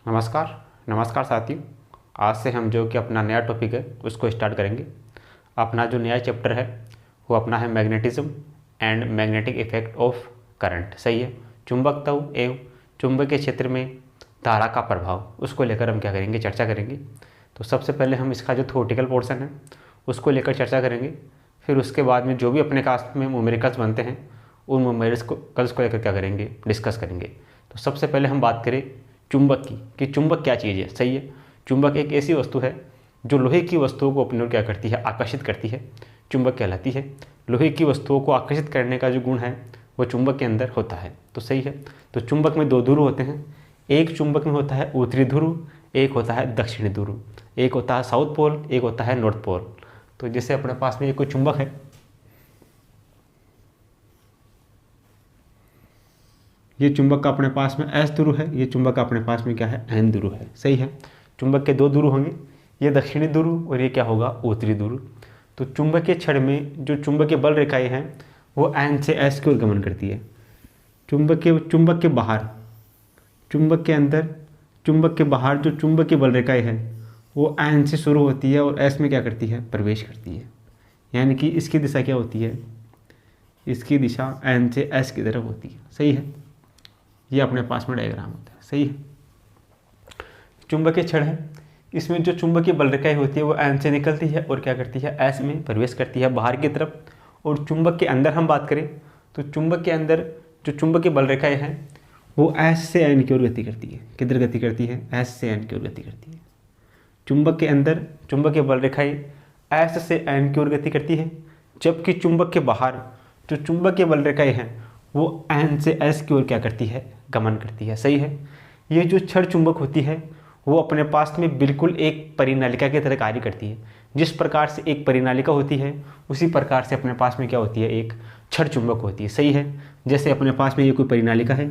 नमस्कार। नमस्कार साथियों, आज से हम जो कि अपना नया टॉपिक है उसको स्टार्ट करेंगे। अपना जो नया चैप्टर है वो अपना है magnetism and magnetic effect of current. सही है, चुंबकत्व एवं चुंबकीय क्षेत्र में धारा का प्रभाव, उसको लेकर हम क्या करेंगे, चर्चा करेंगे। तो सबसे पहले हम इसका जो थ्योरेटिकल पोर्शन है उसको लेकर चर्चा करेंगे। फिर उसके बाद में जो भी अपने क्लास में न्यूमेरिकल्स बनते हैं उन न्यूमेरिकल्स को लेकर क्या करेंगे, डिस्कस करेंगे। तो सबसे पहले हम बात करें चुंबक की कि चुंबक क्या चीज़ है। सही है, चुंबक एक ऐसी वस्तु है जो लोहे की वस्तुओं को अपनी ओर क्या करती है, आकर्षित करती है, चुंबक कहलाती है। लोहे की वस्तुओं को आकर्षित करने का जो गुण है वो चुंबक के अंदर होता है। तो सही है, तो चुंबक में दो ध्रुव होते हैं। एक चुंबक में होता है उत्तरी ध्रुव, एक होता है दक्षिणी ध्रुव। एक होता है साउथ पोल, एक होता है नॉर्थ पोल। तो जैसे अपने पास में एक कोई चुंबक है, ये चुंबक का अपने पास में एस ध्रुव है, ये चुंबक का अपने पास में क्या है, एन ध्रुव है। सही है, चुंबक के दो ध्रुव होंगे, ये दक्षिणी ध्रुव और ये क्या होगा, उत्तरी ध्रुव। तो चुंबकीय क्षण में जो चुंबकीय बल रेखाएं हैं वो एन से एस की ओर गमन करती है। चुंबक के बाहर, चुंबक के अंदर, चुंबक के बाहर जो चुंबकीय बल रेखाएं हैं वो एन से शुरू होती है और एस में क्या करती है, प्रवेश करती है। यानी कि इसकी दिशा क्या होती है, इसकी दिशा एन से एस की तरफ होती है। सही है, ये अपने पास में डायग्राम होता है। सही है, चुंबकीय क्षण है, इसमें जो चुंबकीय बल रेखाएं होती है वो एन से निकलती है और क्या करती है, एस में प्रवेश करती है बाहर की तरफ। और चुंबक के अंदर हम बात करें तो चुंबक के अंदर जो चुंबकीय बल रेखाएं हैं वो एस से एन की ओर गति करती है। किधर गति करती है, एस से एन की ओर गति करती है। चुंबक के अंदर चुंबकीय बल रेखाएं एस से एन की ओर गति करती है, जबकि चुंबक के बाहर जो चुंबकीय बल रेखाएं हैं वो एन से एस की ओर क्या करती है, गमन करती है। सही है, ये जो क्षण चुंबक होती है वो अपने पास में बिल्कुल एक परिनालिका की तरह कार्य करती है। जिस प्रकार से एक परिनालिका होती है उसी प्रकार से अपने पास में क्या होती है, एक क्षण चुंबक होती है। सही है, जैसे अपने पास में ये कोई परिनालिका है,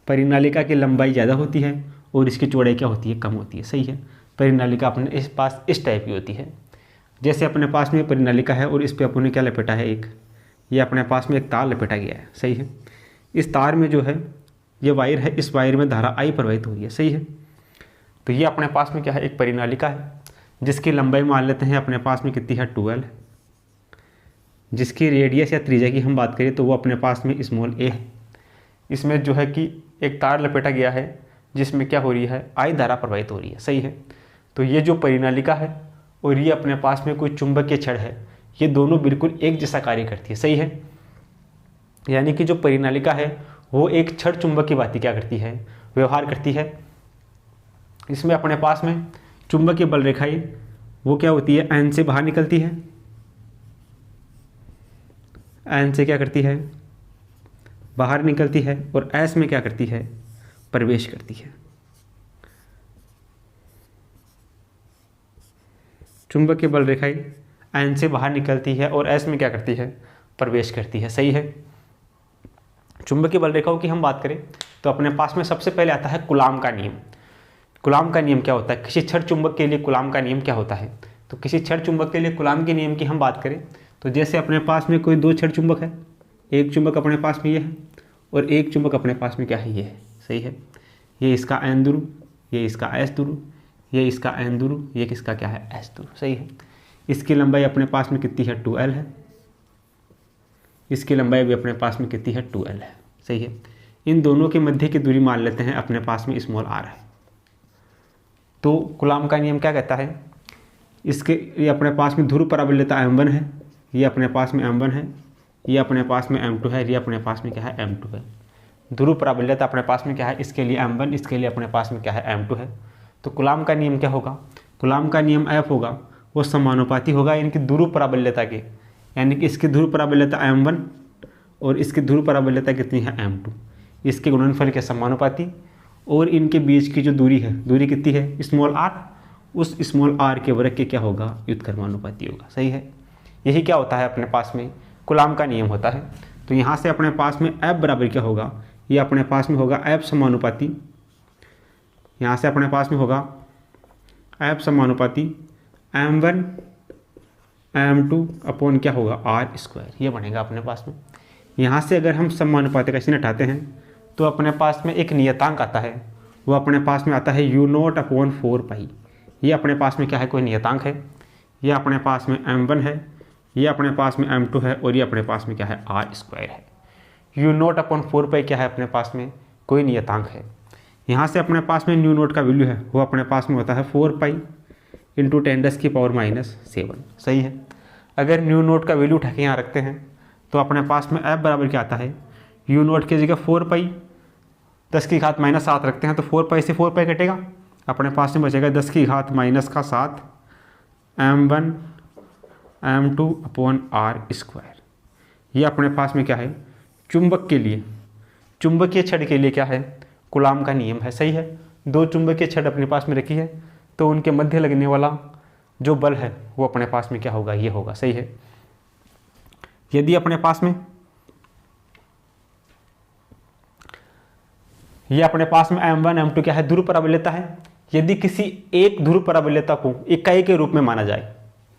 परिनालिका की लंबाई ज़्यादा होती है और इसकी चौड़ाई क्या होती है, कम होती है। सही है, परिनालिका अपने इस पास इस टाइप की होती है। जैसे अपने पास में परिनालिका है और इस पर अपने क्या लपेटा है, एक ये अपने पास में एक तार लपेटा गया है। सही है, इस तार में जो है ये वायर है, इस वायर में धारा आई प्रवाहित हो रही है। सही है, तो ये अपने पास में क्या है, एक परिनालिका है जिसकी लंबाई मान लेते हैं अपने पास में कितनी है, 12। जिसकी रेडियस या त्रिज्या की हम बात करें तो वो अपने पास में स्मॉल ए है। इसमें जो है कि एक तार लपेटा गया है जिसमें क्या हो रही है, आई धारा प्रवाहित हो रही है। सही है, तो ये जो परिनालिका है और ये अपने पास में कोई चुंबकीय क्षण है, ये दोनों बिल्कुल एक जैसा कार्य करती है। सही है, यानी कि जो परिनालिका है वो एक क्षण चुंबक की भांति क्या करती है, व्यवहार करती है। इसमें अपने पास में चुंबकीय बल रेखाएं वो क्या होती है, एन से बाहर निकलती है, एन से क्या करती है, बाहर निकलती है और एस में क्या करती है, प्रवेश करती है। चुंबकीय बल रेखाएं एन से बाहर निकलती है और एस में क्या करती है, प्रवेश करती है। सही है, चुंबकीय बल रेखाओं की हम बात करें तो अपने पास में सबसे पहले आता है कूलाम का नियम। कूलाम का नियम क्या होता है, किसी क्षण चुंबक के लिए कूलाम का नियम क्या होता है। तो किसी क्षण चुंबक के लिए कूलाम के नियम की हम बात करें तो जैसे अपने पास में कोई दो क्षण चुंबक है, एक चुंबक अपने पास में ये है और एक चुंबक अपने पास में क्या है, ये है। सही है, ये इसका एन ध्रुव, ये इसका एस ध्रुव, ये इसका एन ध्रुव, ये किसका क्या है, एस ध्रुव। सही है, इसकी लंबाई अपने पास में कितनी है, 2L है, इसकी लंबाई भी अपने पास में कितनी है, 2L है। सही है, इन दोनों के मध्य की दूरी मान लेते हैं अपने पास में स्मॉल r है। तो कूलाम का नियम क्या कहता है, इसके ये अपने पास में ध्रुव प्राबल्यता m1 है, ये अपने पास में m1 है, ये अपने पास में m2 है, ये अपने पास में क्या है, m2 है। ध्रुव प्राबल्यता अपने पास में क्या है, इसके लिए m1, इसके लिए अपने पास में क्या है, m2 है। तो कूलाम का नियम क्या होगा, कूलाम का नियम F होगा, वो समानुपाती होगा इनकी ध्रुव प्राबल्यता के। यानी कि इसकी ध्रुव प्राबल्यता m1 और इसकी ध्रुव प्राबल्यता कितनी है, m2, इसके गुणनफल के समानुपाती। और इनके बीच की जो दूरी है, दूरी कितनी है, स्मॉल r, उस स्मॉल r के वर्ग के क्या होगा, व्युत्क्रमानुपाती होगा। सही है, यही क्या होता है अपने पास में कूलाम का नियम होता है। तो यहाँ से अपने पास में F बराबर क्या होगा, ये अपने पास में होगा F समानुपाती, यहाँ से अपने पास में होगा F समानुपाती m1 m2 अपॉन क्या होगा, r², ये बनेगा अपने पास में। यहाँ से अगर हम समानुपाती का चिन्ह हटाते हैं तो अपने पास में एक नियतांक आता है वो अपने पास में आता है u0/4 पाई। ये अपने पास में क्या है, कोई नियतांक है। ये अपने पास में m1 है, ये अपने पास में m2 है, और ये अपने पास में क्या है, r² है। u0/4 क्या है, अपने पास में कोई नियतांक है। यहाँ से अपने पास में u0 का वैल्यू है वो अपने पास में होता है 4 पाई इंटू 10⁻⁻7। सही है। अगर u0 का वैल्यू उठा के यहाँ रखते हैं तो अपने पास में f बराबर क्या आता है, u0 की जगह 4 पाई 10⁻⁻7 रखते हैं तो 4 पाई से 4 पाई कटेगा, अपने पास में बचेगा 10⁻⁻7 m1 m2/r²। ये अपने पास में क्या है, चुंबक के लिए, चुंबकीय छड़ के लिए क्या है, कूलाम का नियम है। सही है। दो चुंबकीय छड़ अपने पास में रखी है तो उनके मध्य लगने वाला जो बल है वो अपने पास में क्या होगा, ये होगा। सही है। यदि अपने पास में ये अपने पास में m1 m2 क्या है, ध्रुव परावल्यता है। यदि किसी एक ध्रुव परावल्यता को इकाई के रूप में माना जाए,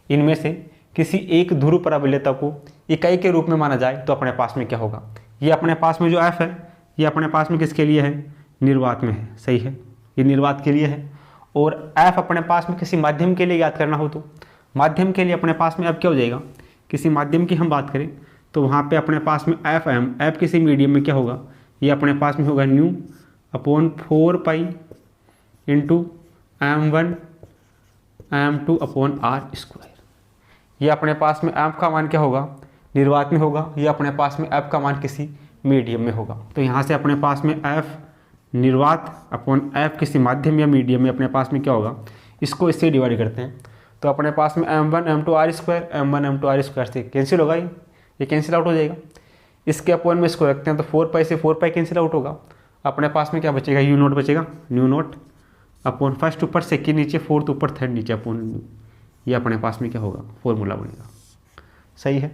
इनमें से किसी एक ध्रुव परावल्यता को इकाई के रूप में माना जाए तो अपने पास में क्या होगा, ये अपने पास में जो f है ये अपने पास में किसके लिए है, निर्वात में है। सही है, ये निर्वात के लिए है। और f अपने पास में किसी माध्यम के लिए याद करना हो तो माध्यम के लिए अपने पास में अब क्या हो जाएगा, किसी माध्यम की हम बात करें तो वहाँ पे अपने पास में f किसी मीडियम में क्या होगा, ये अपने पास में होगा nu/4 pi into m1 m2/r²। ये अपने पास में f का मान क्या होगा, निर्वात में होगा, ये अपने पास में f का मान किसी मीडियम में होगा। तो यहाँ से अपने पास में f निर्वात/f किसी माध्यम या मीडियम में अपने पास में क्या होगा, इसको इससे डिवाइड करते हैं तो अपने पास में m1 m2r² से कैंसिल होगा, ये कैंसिल आउट हो जाएगा। इसके अपॉन में इसको रखते हैं तो 4 पाई से 4 पाई कैंसिल आउट होगा। अपने पास में क्या बचेगा, u0 बचेगा, u0 फर्स्ट ऊपर सेकंड नीचे, फोर्थ ऊपर थर्ड नीचे अपॉन ये अपने पास में क्या होगा, फॉर्मूला बनेगा। सही है।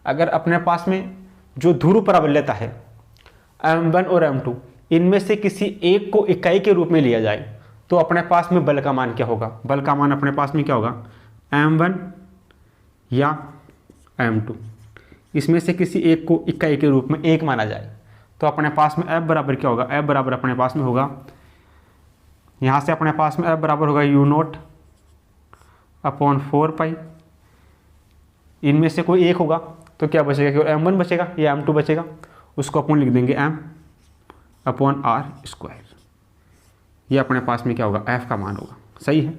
अगर अपने पास में जो ध्रुव परावल्यता है m1 और m2, इनमें से किसी एक को इकाई के रूप में लिया जाए तो अपने पास में बल का मान क्या होगा, बल का मान अपने पास में क्या होगा, m1 या m2, इसमें से किसी एक को इकाई के रूप में एक माना जाए तो अपने पास में f बराबर क्या होगा, f बराबर अपने पास में होगा, यहाँ से अपने पास में f बराबर होगा u0/4 पाई। इनमें से कोई एक होगा तो क्या बचेगा, केवल m1 बचेगा या m2 बचेगा, उसको अपन लिख देंगे m/r²। ये अपने पास में क्या होगा, f का मान होगा। सही है।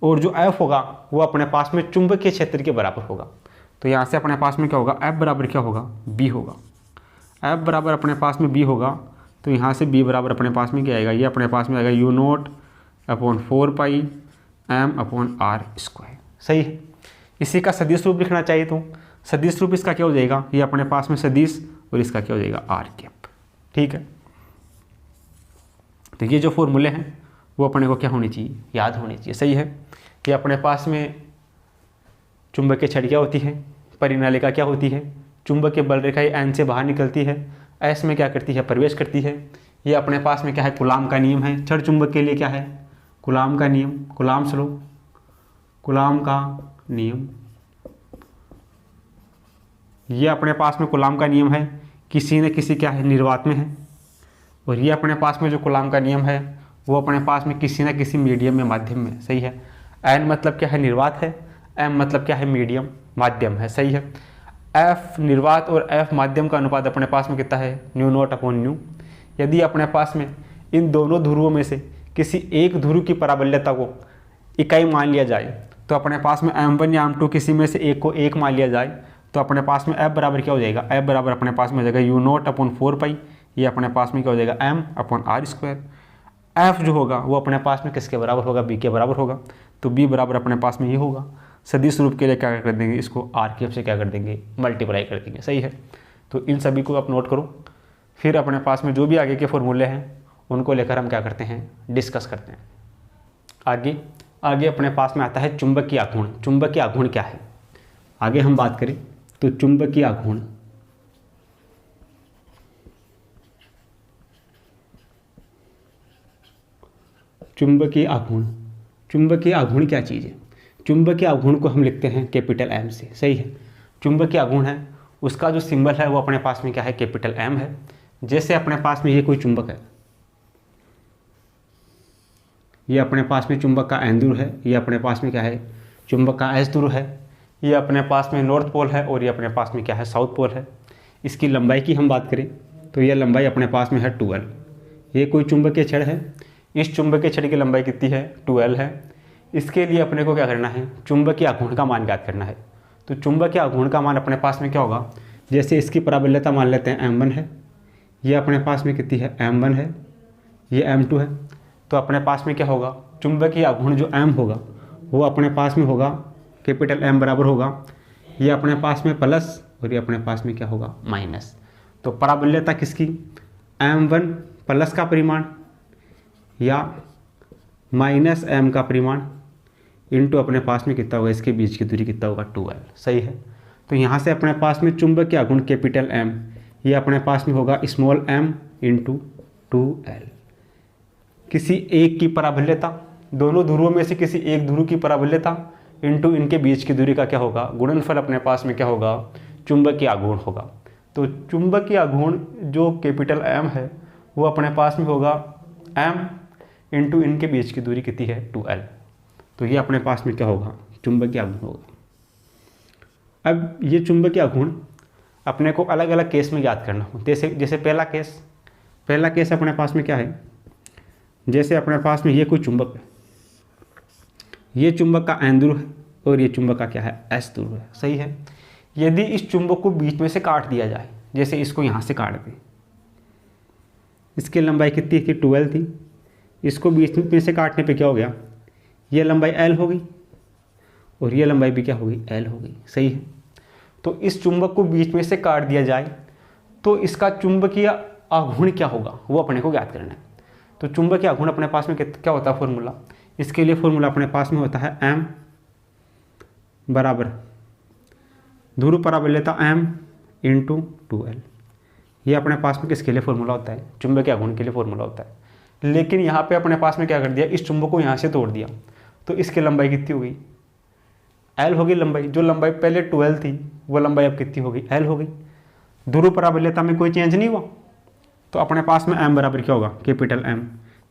और जो f होगा वो अपने पास में चुंबकीय क्षेत्र के बराबर होगा। तो यहाँ से अपने पास में क्या होगा, f बराबर क्या होगा, b होगा। f बराबर अपने पास में b होगा तो यहाँ से b बराबर अपने पास में क्या आएगा, ये अपने पास में आएगा u0/4 पाई m/r²। सही है। इसी का सदिश रूप लिखना चाहिए तो सदिश रूप इसका क्या हो जाएगा, ये अपने पास में सदिश और इसका क्या हो जाएगा, r²। ठीक है। तो ये जो फॉर्मूले हैं वो अपने को क्या होनी चाहिए, याद होनी चाहिए। सही है। ये अपने पास में चुंबकीय छड़ क्या होती है, परिनालिका क्या होती है, चुंबकीय बल रेखा n से बाहर निकलती है, s में क्या करती है, प्रवेश करती है। ये अपने पास में क्या है, कूलाम का नियम है। छड़ चुंबक के लिए क्या है, कूलाम का नियम, कूलाम्स लॉ, कूलाम का नियम। ये अपने पास में कूलाम का नियम है, किसी न किसी क्या है, निर्वात में है। और ये अपने पास में जो कूलाम का नियम है वो अपने पास में किसी न किसी मीडियम में, माध्यम में। सही है। n मतलब क्या है, निर्वात है, m मतलब क्या है, मीडियम, माध्यम है। सही है। f निर्वात और f माध्यम का अनुपात अपने पास में कितना है, u0/nu। यदि अपने पास में इन दोनों ध्रुवों में से किसी एक ध्रुव की परावल्यता को इकाई मान लिया जाए तो अपने पास में m1 या m2 किसी में से एक को एक मान लिया जाए तो अपने पास में f बराबर क्या हो जाएगा, f बराबर अपने पास में हो जाएगा u0/4 पाई। ये अपने पास में क्या हो जाएगा, m/r²। f जो होगा वो अपने पास में किसके बराबर होगा, b के बराबर होगा। तो b बराबर अपने पास में ये होगा। सदिश रूप के लिए क्या कर देंगे, इसको r³ से क्या कर देंगे, मल्टीप्लाई कर देंगे। सही है। तो इन सभी को आप नोट करो, फिर अपने पास में जो भी आगे के फॉर्मूले हैं उनको लेकर हम क्या करते हैं, डिस्कस करते हैं। आगे अपने पास में आता है चुंबकीय आघूर्ण। चुंबकीय आघूर्ण क्या है, आगे हम बात करें तो चुंबकीय आघूर्ण, चुंबकीय आघूर्ण, चुंबकीय आघूर्ण क्या चीज़ है। चुंबकीय आघूर्ण को हम लिखते हैं कैपिटल M से। सही है। चुंबकीय आघूर्ण है, उसका जो सिंबल है वो अपने पास में क्या है, कैपिटल M है। जैसे अपने पास में ये कोई चुंबक है, ये अपने पास में चुंबक का एन ध्रुव है, ये अपने पास में क्या है, चुंबक का एस ध्रुव है, ये अपने पास में नॉर्थ पोल है और ये अपने पास में क्या है, साउथ पोल है। इसकी लंबाई की हम बात करें तो ये लंबाई अपने पास में है 12। ये कोई चुंबकीय छड़ है, इस चुंबकीय छड़ की लंबाई कितनी है, 12 है। इसके लिए अपने को क्या करना है, चुंबकीय आघूर्ण का मान ज्ञात करना है। तो चुंबकीय आघूर्ण का मान अपने पास में क्या होगा, जैसे इसकी प्राबल्यता मान लेते हैं m1 है, ये अपने पास में कितनी है, m1 है, ये m2 है। तो अपने पास में क्या होगा, चुंबकीय आघूर्ण जो m होगा वो अपने पास में होगा कैपिटल M बराबर होगा, ये अपने पास में प्लस और ये अपने पास में क्या होगा, माइनस। तो प्राबल्यता किसकी, m1 प्लस का परिमाण या माइनस m का परिमाण इंटू अपने पास में कितना होगा, इसके बीच की दूरी कितना होगा, 12। सही है। तो यहाँ से अपने पास में चुंबकीय आघूर्ण कैपिटल M, ये अपने पास में होगा स्मॉल m इंटू 2L। किसी एक की प्राबल्यता, दोनों ध्रुवों में से किसी एक ध्रुव की प्राबल्यता इंटू इनके बीच की दूरी का क्या होगा, गुणनफल अपने पास में क्या होगा, चुंबकीय आघूर्ण होगा। तो चुंबकीय आघूर्ण जो कैपिटल M है वो अपने पास में होगा m इंटू इनके बीच की दूरी कितनी है, 2L। तो ये अपने पास में क्या होगा, चुंबकीय आघूर्ण होगा। अब ये चुंबकीय आघूर्ण अपने को अलग अलग केस में याद करना हो। जैसे पहला केस अपने पास में क्या है, जैसे अपने पास में ये कोई चुंबक है, ये चुंबक का एन ध्रुव है और ये चुंबक का क्या है, एस ध्रुव है। सही है। यदि इस चुंबक को बीच में से काट दिया जाए, जैसे इसको यहाँ से काट दें, इसकी लंबाई कितनी थी, 12 थी, इसको बीच में से काटने पे क्या हो गया, ये लंबाई L हो गई और ये लंबाई भी क्या होगी, L हो गई। सही है। तो इस चुंबक को बीच में से काट दिया जाए तो इसका चुंबकीय आघूर्ण क्या होगा वो अपने को ज्ञात करना है। तो चुंबकीय आघूर्ण अपने पास में क्या होता है फॉर्मूला, इसके लिए फॉर्मूला अपने पास में होता है m बराबर ध्रुव प्राबल्यता m इंटू 2L। ये अपने पास में किसके लिए फॉर्मूला होता है, चुंबकीय आघूर्ण के लिए फॉर्मूला होता है। लेकिन यहाँ पे अपने पास में क्या कर दिया, इस चुंबक को यहाँ से तोड़ दिया तो इसकी लंबाई कितनी हो गई, L हो गई लंबाई। जो लंबाई पहले 12 थी वो लंबाई अब कितनी हो गई, L हो गई। ध्रुव प्राबल्यता में कोई चेंज नहीं हुआ तो अपने पास में m बराबर क्या होगा, कैपिटल M।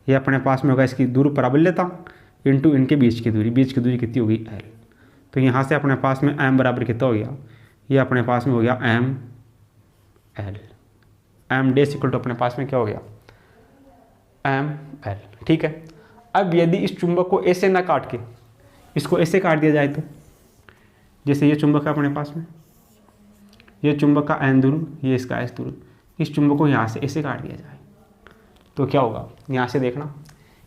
ये अपने पास में होगा इसकी ध्रुव प्राबल्यता इंटू इनके बीच की दूरी कितनी होगी, L। तो यहाँ से अपने पास में m बराबर कितना हो गया, ये अपने पास में हो गया ML। m dash equal to अपने पास में क्या हो गया, ML। ठीक है। अब यदि इस चुंबक को ऐसे ना काट के इसको ऐसे काट दिया जाए तो, जैसे ये चुंबक है अपने पास में, ये चुंबक का एन ध्रुव, ये इसका एस ध्रुव, इस चुंबक को यहाँ से ऐसे काट दिया जाए तो क्या होगा, यहाँ से देखना,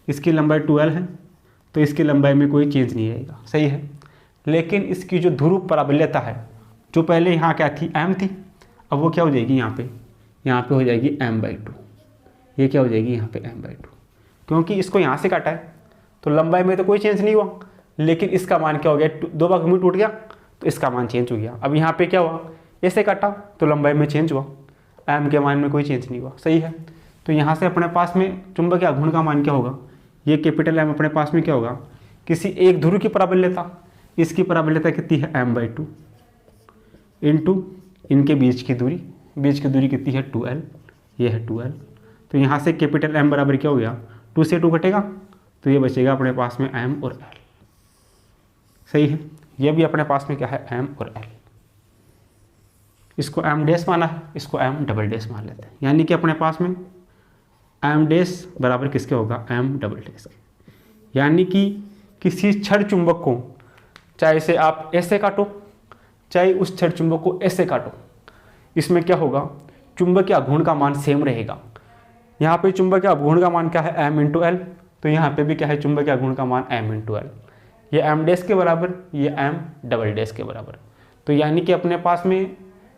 इसकी लंबाई 12 है तो इसकी लंबाई में कोई चेंज नहीं आएगा। सही है। लेकिन इसकी जो ध्रुव प्राबल्यता है, जो पहले यहाँ क्या थी, m थी, अब वो क्या हो जाएगी, यहाँ पे हो जाएगी m/2। ये क्या हो जाएगी, यहाँ पे m/2, क्योंकि इसको यहाँ से काटा है तो लंबाई में तो कोई चेंज नहीं हुआ, लेकिन इसका मान क्या हो गया, 2 भाग में टूट गया तो इसका मान चेंज हो गया। अब यहाँ पे क्या हुआ, ऐसे काटा तो लंबाई में चेंज हुआ, m के मान में कोई चेंज नहीं हुआ। सही है। तो यहाँ से अपने पास में चुंबकीय आघूर्ण का मान क्या होगा, ये कैपिटल M अपने पास में क्या होगा, किसी एक ध्रुव की प्राबल्यता, इसकी प्राबल्यता कितनी है, m/2 इंटू इनके बीच की दूरी कितनी है, 2L। ये है 2L। तो यहाँ से कैपिटल M बराबर क्या हो गया, 2 से 2 कटेगा तो ये बचेगा अपने पास में M और L। सही है। ये भी अपने पास में क्या है, M और L। इसको M डैश माना है, इसको M डबल डैश मान लेते हैं, यानी कि अपने पास में M डैश बराबर किसके होगा, M डबल डैश के। यानी कि किसी छड़ चुंबक को चाहे इसे आप ऐसे काटो चाहे उस छड़ चुंबक को ऐसे काटो, इसमें क्या होगा, चुंबकीय आघूर्ण का मान सेम रहेगा। यहाँ पे चुंबकीय आघूर्ण का मान क्या है, m इंटू एल, तो यहाँ पे भी क्या है, चुंबकीय आघूर्ण का मान m इंटू एल। ये m डैश के बराबर, ये m डबल डैश के बराबर। तो यानी कि अपने पास में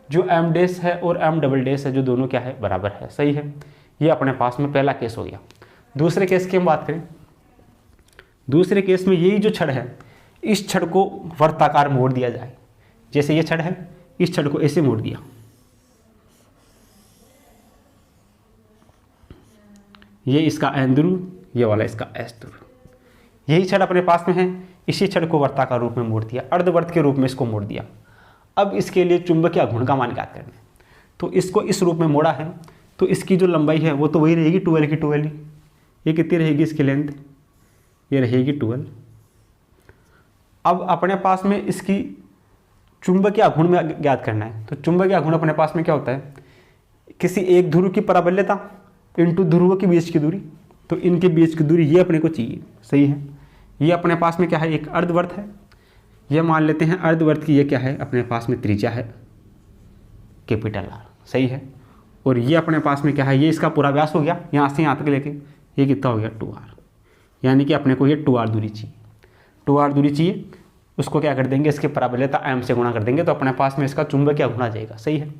जो m डैश है और m डबल डैश है, जो दोनों क्या है, बराबर है। सही है। ये अपने पास में पहला केस हो गया। दूसरे केस की हम बात करें, दूसरे केस में यही जो छड़ है, इस छड़ को वर्ताकार मोड़ दिया जाए। जैसे ये छड़ है, इस छड़ को ऐसे मोड़ दिया, ये इसका एन ध्रुव, ये वाला इसका एस ध्रुव। यही छड़ अपने पास में है, इसी छड़ को वर्ताकार रूप में मोड़ दिया, अर्धवर्त के रूप में इसको मोड़ दिया। अब इसके लिए चुंबकीय आघूर्ण का मान ज्ञात करना है। तो इसको इस रूप में मोड़ा है, तो इसकी जो लंबाई है वो तो वही रहेगी 2L की 2L ही। ये कितनी रहेगी इसकी लेंथ, ये रहेगी 12। अब अपने पास में इसकी चुंबकीय आघूर्ण में ज्ञात करना है। तो चुंबकीय आघूर्ण अपने पास में क्या होता है, किसी एक ध्रुव की प्राबल्यता इंटू ध्रुवों के बीच की दूरी। तो इनके बीच की दूरी ये अपने को चाहिए, सही है। ये अपने पास में क्या है, एक अर्धवर्त है। ये मान लेते हैं अर्धवर्त की ये क्या है, अपने पास में त्रिज्या है कैपिटल R, सही है। और ये अपने पास में क्या है, ये इसका पूरा व्यास हो गया, यहाँ से यहाँ तक लेके ये कितना हो गया 2R, यानी कि अपने को ये 2R दूरी चाहिए। 2R दूरी चाहिए, उसको क्या कर देंगे, इसके प्राबल्यता m से गुणा कर देंगे, तो अपने पास में इसका चुंबकीय आघूर्ण आ जाएगा, सही है।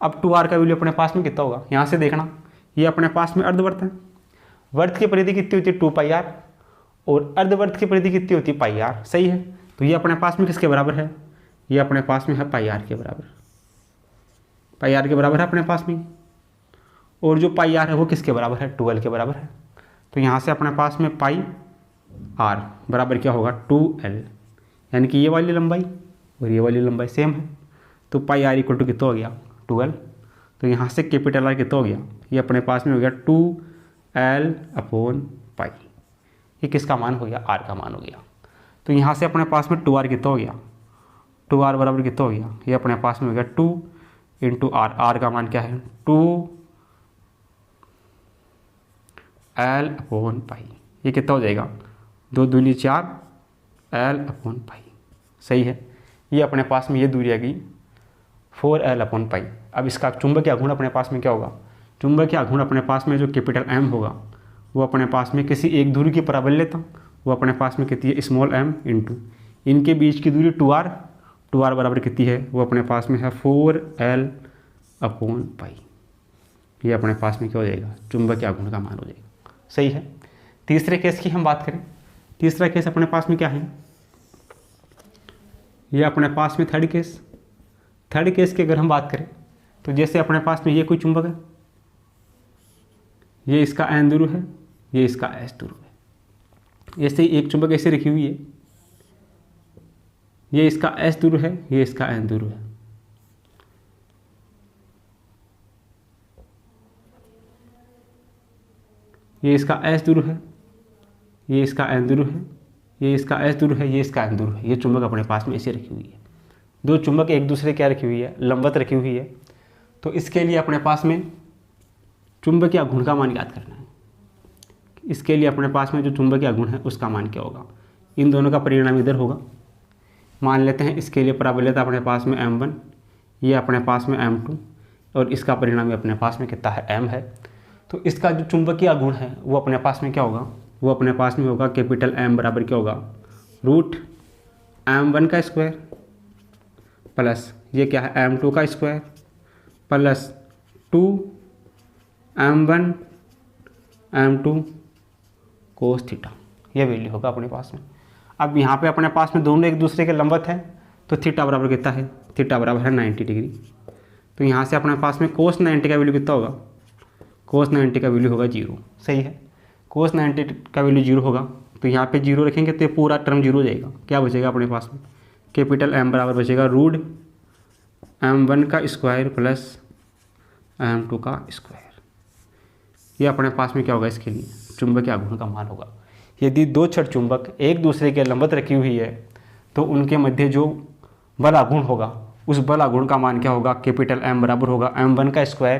अब 2R का वैल्यू अपने पास में कितना होगा, यहाँ से देखना, ये अपने पास में अर्धवर्त है, वर्त की परिधि कितनी होती है 2πr, और अर्धवर्त की परिधि कितनी होती है πr, सही है। तो ये अपने पास में किसके बराबर है, ये अपने पास में है πr के बराबर, πr के बराबर है अपने पास में। और जो πr है वो किसके बराबर है, 12 के बराबर है। तो यहाँ से अपने पास में πr बराबर क्या होगा 2l, यानी कि ये वाली लंबाई और ये वाली लंबाई सेम है। तो πr इक्वल टू कितना हो गया 12। तो यहाँ से कैपिटल R कितना हो गया, ये अपने पास में हो गया 2l/π। ये किसका मान हो गया, R का मान हो गया। तो यहाँ से अपने पास में 2R कितना हो गया, 2R बराबर कितना हो गया, ये अपने पास में हो गया 2 × R। R का मान क्या है 2l/π। ये कितना हो जाएगा 2 दूनी 4 l/π, सही है। ये अपने पास में ये दूरी आ गई 4l/π। अब इसका चुंबकीय आघूर्ण अपने पास में क्या होगा, चुंबकीय आघूर्ण अपने पास में जो कैपिटल M होगा वो अपने पास में किसी एक ध्रुव की प्राबल्यता वो अपने पास में कितनी है स्मॉल m इंटू इनके बीच की दूरी 2R, 2R बराबर कितनी है, वो अपने पास में है 4l/π। ये अपने पास में क्या हो जाएगा, चुंबकीय आघूर्ण का मान हो जाएगा, सही है। तीसरे केस की हम बात करें, तीसरा केस अपने पास में क्या है, ये अपने पास में थर्ड केस। थर्ड केस की अगर हम बात करें तो जैसे अपने पास में ये कोई चुंबक है, ये इसका N ध्रुव है, ये इसका S ध्रुव है। ऐसे ही एक चुंबक ऐसे रखी हुई है, ये इसका S ध्रुव है, ये इसका N ध्रुव है। ये इसका S ध्रुव है, ये इसका N ध्रुव है, ये इसका S ध्रुव है, ये इसका N ध्रुव है। ये चुंबक अपने पास में ऐसे रखी हुई है। दो चुंबक एक दूसरे क्या रखी हुई है, लंबवत रखी हुई है। तो इसके लिए अपने पास में चुंबकीय आघूर्ण का मान ज्ञात करना है। इसके लिए अपने पास में जो चुंबकीय आघूर्ण है उसका मान क्या होगा, इन दोनों का परिणाम इधर होगा। मान लेते हैं इसके लिए प्राबल्यता अपने पास में m1, ये अपने पास में m2, और इसका परिणाम अपने पास में कितना है m है। तो इसका जो चुंबकीय आघूर्ण है वो अपने पास में क्या होगा, वो अपने पास में होगा कैपिटल M बराबर क्या होगा √m1 का स्क्वायर प्लस ये क्या है m2 का square plus 2m1 m2 cos theta. ये वैल्यू होगा अपने पास में। अब यहाँ पे अपने पास में दोनों एक दूसरे के लंबवत हैं, तो थीटा बराबर कितना है, थीटा बराबर है 90 डिग्री। तो यहाँ से अपने पास में कोस 90 का वैल्यू कितना होगा, कोस 90 का वैल्यू होगा 0, सही है। कोस 90 का वैल्यू 0 होगा, तो यहाँ पे 0 रखेंगे तो ये पूरा टर्म 0 हो जाएगा। क्या बचेगा अपने पास में, कैपिटल M बराबर बचेगा √m1 का स्क्वायर प्लस m2 का स्क्वायर। ये अपने पास में क्या होगा, इसके लिए चुंबकीय आघूर्ण का मान होगा। यदि दो छड़ चुंबक एक दूसरे के लंबवत रखी हुई है तो उनके मध्य जो बल आघूर्ण होगा उस बल आघूर्ण का मान क्या होगा, कैपिटल M बराबर होगा m1 का स्क्वायर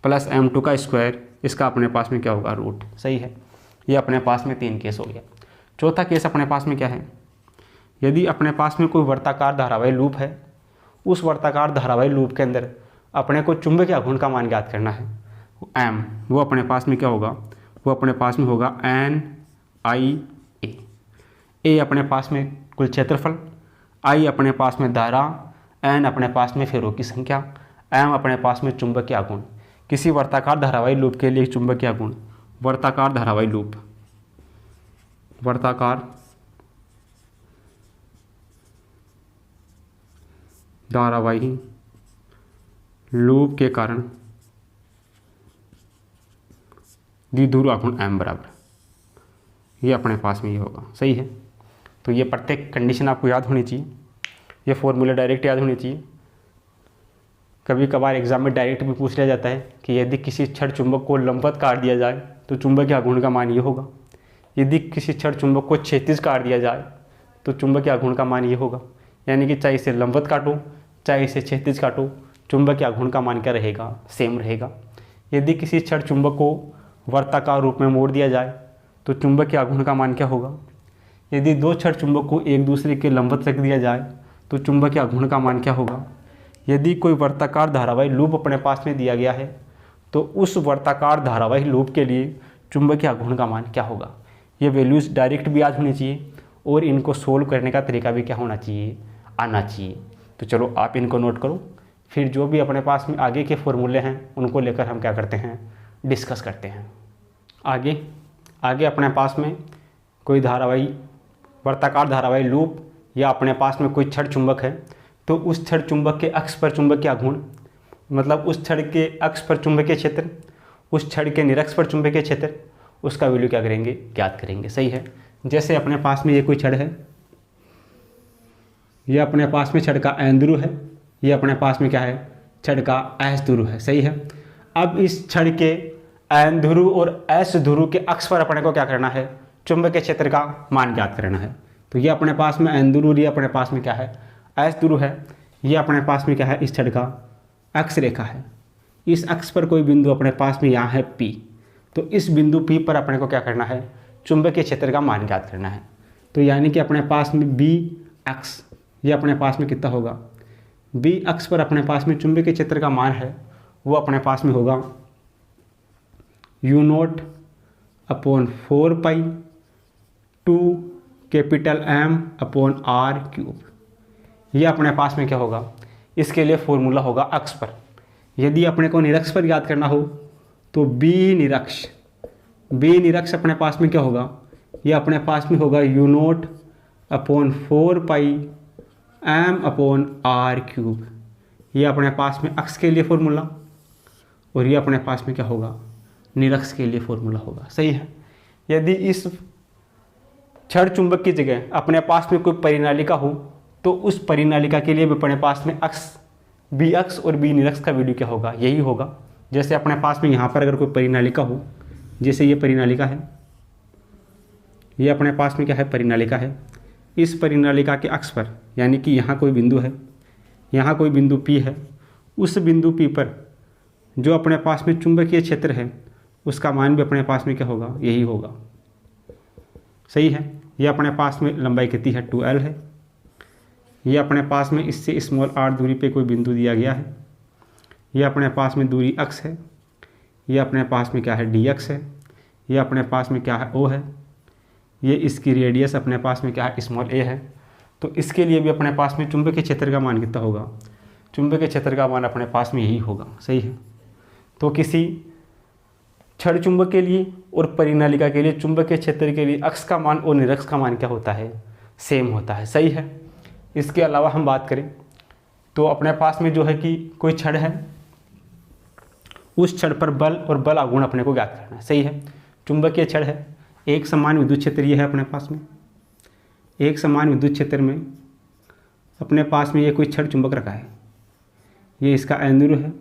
प्लस m2 का स्क्वायर, इसका अपने पास में क्या होगा रूट, सही है। ये अपने पास में 3 केस हो गया। चौथा केस अपने पास में क्या है, यदि अपने पास में कोई वर्ताकार धारावाही लूप है, उस वर्ताकार धारावाही लूप के अंदर अपने को चुंबकीय आघूर्ण का मान ज्ञात करना है m, वो अपने पास में क्या होगा, वो अपने पास में होगा NIA। A अपने पास में कुल क्षेत्रफल, I अपने पास में धारा, N अपने पास में फेरों की संख्या, M अपने पास में चुंबकीय आघूर्ण। किसी वर्ताकार धारावाही लूप के लिए चुंबकीय आघूर्ण, वर्ताकार धारावाही लूप, वर्ताकार धारावाही लूप के कारण द्विध्रुव आघूर्ण M बराबर, ये अपने पास में ये होगा, सही है। तो ये प्रत्येक कंडीशन आपको याद होनी चाहिए, ये फॉर्मूला डायरेक्ट याद होनी चाहिए। कभी कभार एग्जाम में डायरेक्ट भी पूछ लिया जाता है कि यदि किसी छड़ चुंबक को लंबवत काट दिया जाए तो चुंबकीय आघूर्ण का मान ये होगा। यदि किसी छड़ चुंबक को क्षैतिज काट दिया जाए तो चुंबकीय आघूर्ण का मान ये होगा, यानी कि चाहे इसे लंबवत काटो चाहे इसे क्षैतिज काटो, चुंबकीय आघूर्ण का मान क्या रहेगा, सेम रहेगा। यदि किसी छड़ चुंबक को वर्ताकार रूप में मोड़ दिया जाए तो चुंबकीय आघूर्ण का मान क्या होगा। यदि दो छड़ चुंबक को एक दूसरे के लंबवत रख दिया जाए तो चुंबकीय आघूर्ण का मान क्या होगा। यदि कोई वर्ताकार धारावाही लूप अपने पास में दिया गया है तो उस वर्ताकार धारावाही लूप के लिए चुंबकीय आघूर्ण का मान क्या होगा। ये वैल्यूज़ डायरेक्ट भी याद होनी चाहिए और इनको सोल्व करने का तरीका भी क्या होना चाहिए, आना चाहिए। तो चलो आप इनको नोट करो, फिर जो भी अपने पास में आगे के फॉर्मूले हैं उनको लेकर हम क्या करते हैं, डिस्कस करते हैं। आगे अपने पास में कोई धारावाही वर्ताकार धारावाही लूप या अपने पास में कोई छड़ चुंबक है तो उस छड़ चुंबक के अक्ष पर चुंबकीय आघूर्ण, मतलब उस छड़ के अक्ष पर चुंबकीय क्षेत्र, उस छड़ के निरक्ष पर चुंबकीय क्षेत्र, उसका वैल्यू क्या करेंगे, ज्ञात करेंगे। सही है। जैसे अपने पास में ये कोई छड़ है, ये अपने पास में छड़ का एन ध्रुव है, ये अपने पास में क्या है, छड़ का एस ध्रुव है। सही है। अब इस छड़ के एन ध्रुव और एस ध्रुव के अक्ष पर अपने को क्या करना है, चुंबकीय क्षेत्र का मान ज्ञात करना है। तो ये अपने पास में एन ध्रुव, ये अपने पास में क्या है, एस ध्रुव है। ये अपने पास में क्या है, इस छड़ का अक्ष रेखा है। इस अक्ष पर कोई बिंदु अपने पास में यहाँ है P, तो इस बिंदु P पर अपने को क्या करना है, चुंबकीय क्षेत्र का मान ज्ञात करना है। तो यानी कि अपने पास में B अक्ष, ये अपने पास में कितना होगा, B अक्ष पर अपने पास में चुंबकीय क्षेत्र का मान है वो अपने पास में होगा U0 अपॉन 4 पाई 2 कैपिटल M अपॉन R³। ये अपने पास में क्या होगा, इसके लिए फॉर्मूला होगा अक्ष पर। यदि अपने को निरक्ष पर याद करना हो तो B निरक्ष अपने पास में क्या होगा, ये अपने पास में होगा U0 अपॉन 4 पाई M अपॉन R³। ये अपने पास में अक्ष के लिए फॉर्मूला और ये अपने पास में क्या होगा, निरक्ष के लिए फॉर्मूला होगा। सही है। यदि इस छड़ चुंबक की जगह अपने पास में कोई परिनालिका हो तो उस परिनालिका के लिए भी अपने पास में अक्ष B अक्ष और B निरक्ष का वैल्यू क्या होगा, यही होगा। जैसे अपने पास में यहाँ पर अगर कोई परिनालिका हो, जैसे ये परिनालिका है, ये अपने पास में क्या है, परिनालिका है। इस परिनालिका के अक्ष पर यानी कि यहाँ कोई बिंदु है, यहाँ कोई बिंदु P है, उस बिंदु P पर जो अपने पास में चुंबकीय क्षेत्र है उसका मान भी अपने पास में क्या होगा, यही होगा। सही है। ये अपने पास में लंबाई कितनी है, 2L है। ये अपने पास में इससे स्मॉल r दूरी पे कोई बिंदु दिया गया है। ये अपने पास में दूरी अक्ष है। ये अपने पास में क्या है, d अक्ष है। ये अपने पास में क्या है, O है। ये इसकी रेडियस अपने पास में क्या है, स्मॉल a है। तो इसके लिए भी अपने पास में चुंबकीय क्षेत्र का मान कितना होगा, चुंबकीय क्षेत्र का मान अपने पास में यही होगा। सही है। तो किसी छड़ चुंबक के लिए और परिनालिका के लिए चुंबकीय क्षेत्र के लिए अक्ष का मान और निरक्ष का मान क्या होता है, सेम होता है। सही है। इसके अलावा हम बात करें तो अपने पास में जो है कि कोई छड़ है, उस छड़ पर बल और बल आघूर्ण अपने को ज्ञात करना है। सही है। चुंबकीय छड़ है, एक समान विद्युत क्षेत्र ये है अपने पास में, एक समान विद्युत क्षेत्र में अपने पास में ये कोई छड़ चुंबक रखा है। ये इसका एन ध्रुव है,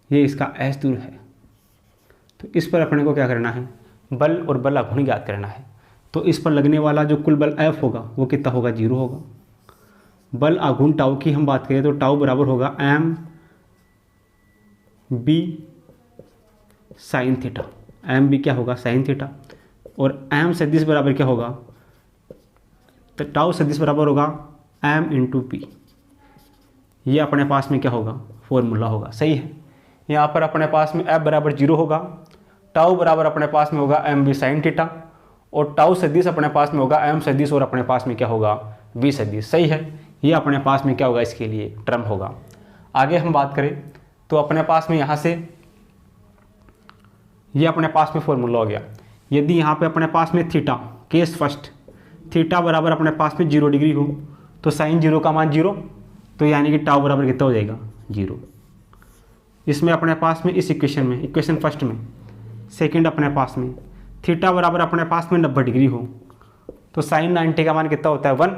ये इसका एस ध्रुव है। तो इस पर अपने को क्या करना है, बल और बल आघूर्ण ज्ञात करना है। तो इस पर लगने वाला जो कुल बल F होगा वो कितना होगा, 0 होगा। बल आघूर्ण टाउ की हम बात करें तो टाउ बराबर होगा M B sine theta. M B क्या होगा, साइन थीटा। और M सदिश बराबर क्या होगा, तो टाउ सदिश बराबर होगा M इंटू P। ये अपने पास में क्या होगा, फॉर्मूला होगा। सही है। यहाँ पर अपने पास में F बराबर 0 होगा, टाउ बराबर अपने पास में होगा M B साइन थीटा और टाउ सदिश अपने पास में होगा M सदिश और अपने पास में क्या होगा, B सदिश। सही है। ये अपने पास में क्या होगा, इसके लिए टर्म होगा। आगे हम बात करें तो अपने पास में यहाँ से ये अपने पास में फॉर्मूला हो गया। यदि यहाँ पे अपने पास में थीटा, केस फर्स्ट, थीटा बराबर अपने पास में 0 डिग्री हो तो साइन 0 का मान 0, तो यानी कि टाउ बराबर कितना हो जाएगा, 0। इसमें अपने पास में इस इक्वेशन में, इक्वेशन फर्स्ट में, सेकंड अपने पास में थीटा बराबर अपने पास में 90 डिग्री हो तो साइन 90 का मान कितना होता है, 1।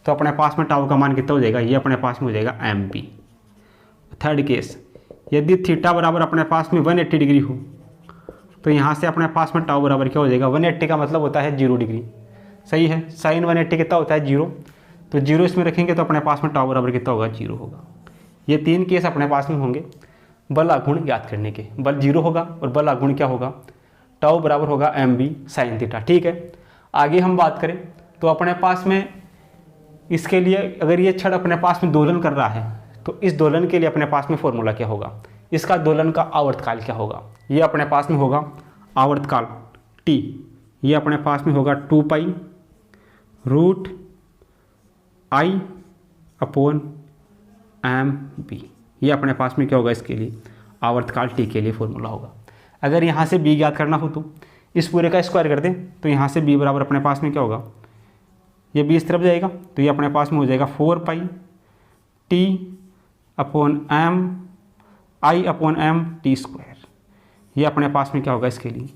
तो अपने पास में टाउ का मान कितना हो जाएगा, ये अपने पास में हो जाएगा MP। थर्ड केस, यदि थीटा बराबर अपने पास में 180 डिग्री हो तो यहाँ से अपने पास में टाउ बराबर क्या हो जाएगा, 180 का मतलब होता है 0 डिग्री, सही है। साइन 180 कितना होता है 0, तो 0 इसमें रखेंगे तो अपने पास में टाउ बराबर कितना होगा 0 होगा। ये 3 केस अपने पास में होंगे बल आघूर्ण ज्ञात करने के। बल 0 होगा और बल आघूर्ण क्या होगा, टाउ बराबर होगा mb sin थीटा, ठीक है। आगे हम बात करें तो अपने पास में इसके लिए अगर ये छड़ अपने पास में दोलन कर रहा है तो इस दोलन के लिए अपने पास में फॉर्मूला क्या होगा, इसका दोलन का आवर्तकाल क्या होगा। ये अपने पास में होगा आवर्तकाल t, ये अपने पास में होगा 2 pi root I upon mb। ये अपने पास में क्या होगा, इसके लिए आवर्तकाल t के लिए फॉर्मूला होगा। अगर यहाँ से b ज्ञात करना हो तो इस पूरे का स्क्वायर कर दें तो यहाँ से b बराबर अपने पास में क्या होगा, ये b इस तरफ जाएगा तो ये अपने पास में हो जाएगा 4 पाई t अपॉन m आई अपॉन m t स्क्वायर। ये अपने पास में क्या होगा, इसके लिए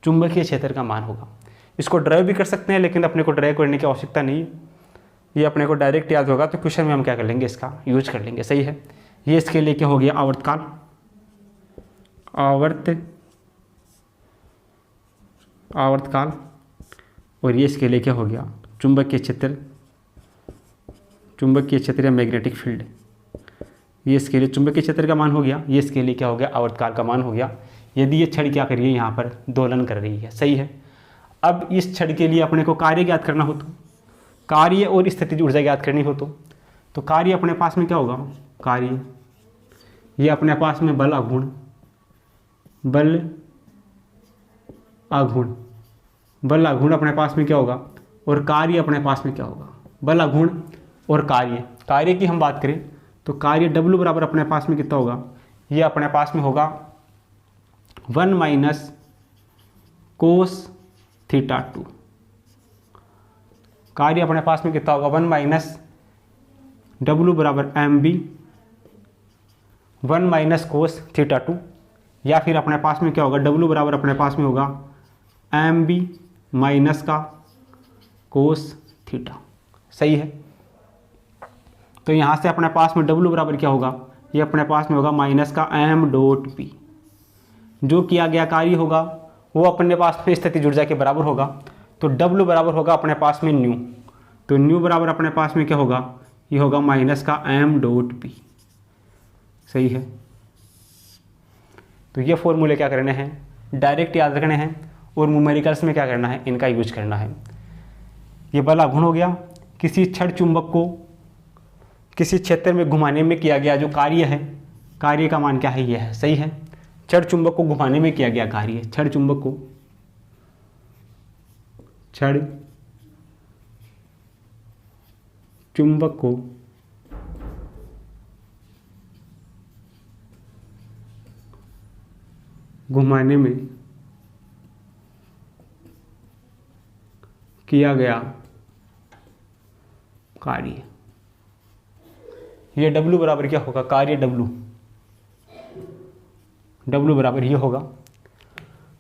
चुंबकीय क्षेत्र का मान होगा। इसको ड्राइव भी कर सकते हैं लेकिन अपने को ड्राइव करने की आवश्यकता नहीं है, ये अपने को डायरेक्ट याद होगा तो क्वेश्चन में हम क्या कर लेंगे, इसका यूज कर लेंगे, सही है। ये इसके लिए क्या हो गया, आवर्तकाल, आवर्तकाल, और ये इसके लिए क्या हो गया, चुंबकीय क्षेत्र, चुंबकीय क्षेत्र या मैग्नेटिक फील्ड। ये इसके लिए चुंबकीय क्षेत्र का मान हो गया, ये इसके लिए क्या हो गया, आवर्तकाल का मान हो गया। यदि ये छड़ क्या कर रही है, यहाँ पर दोलन कर रही है, सही है। अब इस छड़ के लिए अपने को कार्य ज्ञात करना हो तो, कार्य और स्थितिज ऊर्जा ज्ञात करनी हो तो कार्य अपने पास में क्या होगा, कार्य ये अपने पास में बल आघूर्ण, बल आघूर्ण, बल आघूर्ण अपने पास में क्या होगा, और कार्य अपने पास में क्या होगा, बल आघूर्ण और कार्य। कार्य की हम बात करें तो कार्य W बराबर अपने पास में कितना होगा, ये अपने पास में होगा 1 माइनस कोस थीटा 2। कार्य अपने पास में कितना होगा, 1 माइनस W बराबर mb 1 माइनस कोस थीटा 2, या फिर अपने पास में क्या होगा, W बराबर अपने पास में होगा mb माइनस का कोस थीटा, सही है। तो यहाँ से अपने पास में W बराबर क्या होगा, ये अपने पास में होगा माइनस का m डॉट p। जो किया गया कार्य होगा वो अपने पास में स्थितिज ऊर्जा के बराबर होगा, तो W बराबर होगा अपने पास में न्यू, तो न्यू बराबर अपने पास में क्या होगा, ये होगा माइनस का m डॉट p, सही है। तो ये फॉर्मूले क्या करने हैं, डायरेक्ट याद रखने हैं, और न्यूमेरिकल्स में क्या करना है, इनका यूज करना है। ये बल आघूर्ण हो गया, किसी छड़ चुंबक को किसी क्षेत्र में घुमाने में किया गया जो कार्य है, कार्य का मान क्या है, ये है, सही है। छड़ चुंबक को घुमाने में किया गया कार्य, छड़ चुंबक को, छड़ चुंबक को घुमाने में किया गया कार्य, ये W बराबर क्या होगा, कार्य W बराबर ये होगा,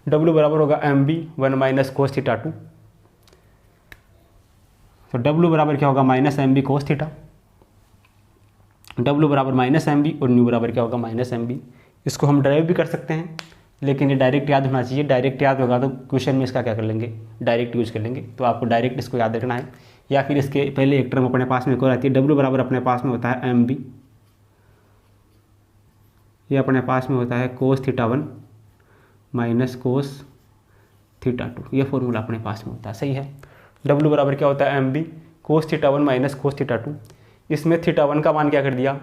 W बराबर होगा mb 1 माइनस कोस थीटा 2, तो W बराबर क्या होगा, minus mb cos theta, W बराबर माइनस mb और न्यू बराबर क्या होगा, माइनस mb। इसको हम ड्राइव भी कर सकते हैं लेकिन ये डायरेक्ट याद होना चाहिए, डायरेक्ट याद होगा तो क्वेश्चन में इसका क्या कर लेंगे, डायरेक्ट यूज कर लेंगे। तो आपको डायरेक्ट इसको याद रखना है, या फिर इसके पहले एक टर्म अपने पास में एक और आती है, W बराबर अपने पास में होता है mb, ये अपने पास में होता है cos theta 1 minus cos theta 2, ये फॉर्मूला अपने पास में होता है, सही है। W बराबर क्या होता है mb cos theta 1 minus cos theta 2, इसमें थीटा 1 का मान क्या कर दिया,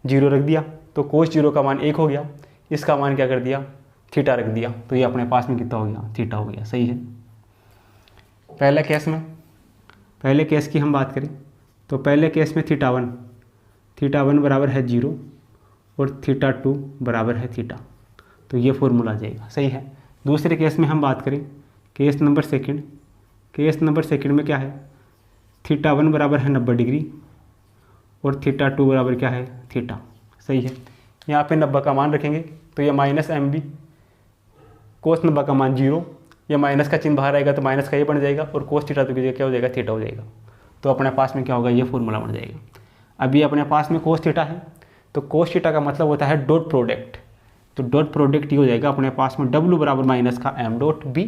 0 रख दिया, तो कोस 0 का मान 1 हो गया, इसका मान क्या कर दिया, थीटा रख दिया, तो ये अपने पास में कितना हो गया, थीटा हो गया, सही है। पहले केस में, पहले केस की हम बात करें तो पहले केस में थीटा 1 बराबर है 0 और थीटा 2 बराबर है थीटा, तो ये फॉर्मूला आ जाएगा, सही है। दूसरे केस में हम बात करें, case number second, case number second में क्या है, थीटा 1 बराबर है 90 डिग्री और थीटा 2 बराबर क्या है, थीटा, सही है। यहाँ पे 90 का मान रखेंगे तो ये माइनस mb कोस 90 का मान 0, ये माइनस का चिन्ह बाहर आएगा तो माइनस का ये बन जाएगा, और कोस थीटा तो क्या हो जाएगा, थीटा हो जाएगा, तो अपने पास में क्या होगा, ये फॉर्मूला बन जाएगा। अभी अपने पास में कोस थीटा है तो कोस थीटा का मतलब होता है डॉट प्रोडक्ट, तो डॉट प्रोडक्ट ये हो जाएगा अपने पास में W बराबर माइनस का m डॉट b।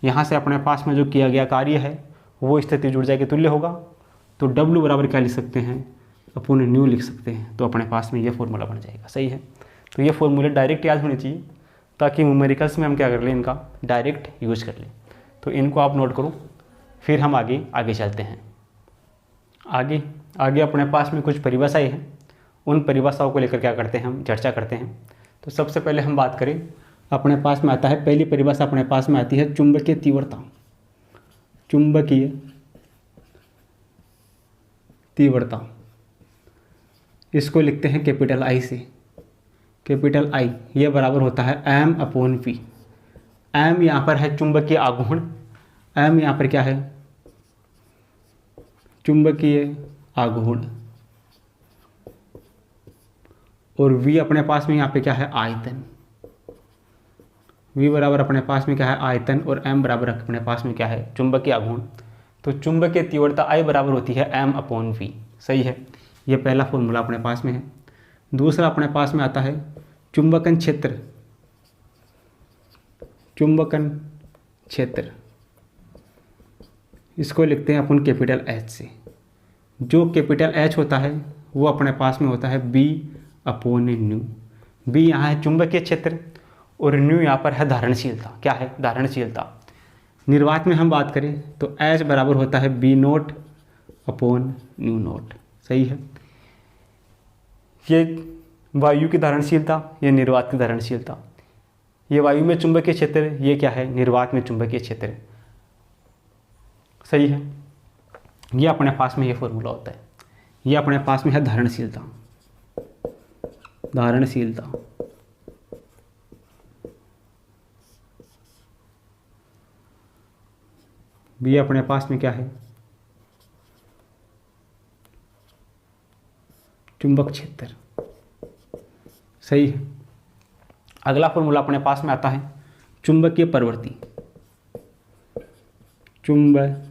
यहाँ से अपने पास में जो किया गया कार्य है वो स्थिति जुड़ जाएगी, तुल्य होगा। तो W बराबर क्या लिख सकते हैं, अपन न्यू लिख सकते हैं। तो अपने पास में ये फॉर्मूला बन जाएगा। सही है। तो ये फॉर्मूले डायरेक्ट याद होने चाहिए ताकि न्यूमेरिकल्स में हम क्या कर लें, इनका डायरेक्ट यूज कर लें। तो इनको आप नोट करो, फिर हम आगे चलते हैं। आगे अपने पास में कुछ परिभाषाएं हैं, उन परिभाषाओं को लेकर क्या करते हैं, हम चर्चा करते हैं। तो सबसे पहले हम बात करें, अपने पास में आता है, पहली परिभाषा अपने पास में आती है चुंबकीय तीव्रता। चुंबकीय तीव्रता, इसको लिखते हैं कैपिटल आई से। कैपिटल आई ये बराबर होता है m/v। m यहाँ पर है चुंबकीय आघूर्ण, m यहाँ पर क्या है, चुंबकीय आघूर्ण, और v अपने पास में यहाँ पे क्या है, आयतन। v बराबर अपने पास में क्या है, आयतन, और m बराबर अपने पास में क्या है, चुंबकीय आघूर्ण। तो चुंबकीय तीव्रता I बराबर होती है m/v। सही है। ये पहला फॉर्मूला अपने पास में है। दूसरा अपने पास में आता है चुंबकन क्षेत्र। चुंबकन क्षेत्र, इसको लिखते हैं अपन कैपिटल H से। जो कैपिटल H होता है वो अपने पास में होता है B/ν। B यहाँ है चुंबकीय क्षेत्र और ν यहाँ पर है धारणशीलता। क्या है, धारणशीलता। निर्वात में हम बात करें तो H बराबर होता है B0/ν0। सही है। ये वायु की धारणशीलता, ये निर्वात की धारणशीलता। ये वायु में चुंबकीय क्षेत्र, ये क्या है, निर्वात में चुंबकीय क्षेत्र। सही है। ये अपने पास में ये फॉर्मूला होता है। ये अपने पास में है धारणशीलता। धारणशीलता, ये अपने पास में क्या है, चुंबक क्षेत्र। सही है। अगला फॉर्मूला अपने पास में आता है चुंबकीय प्रवृत्ति। चुंबकीय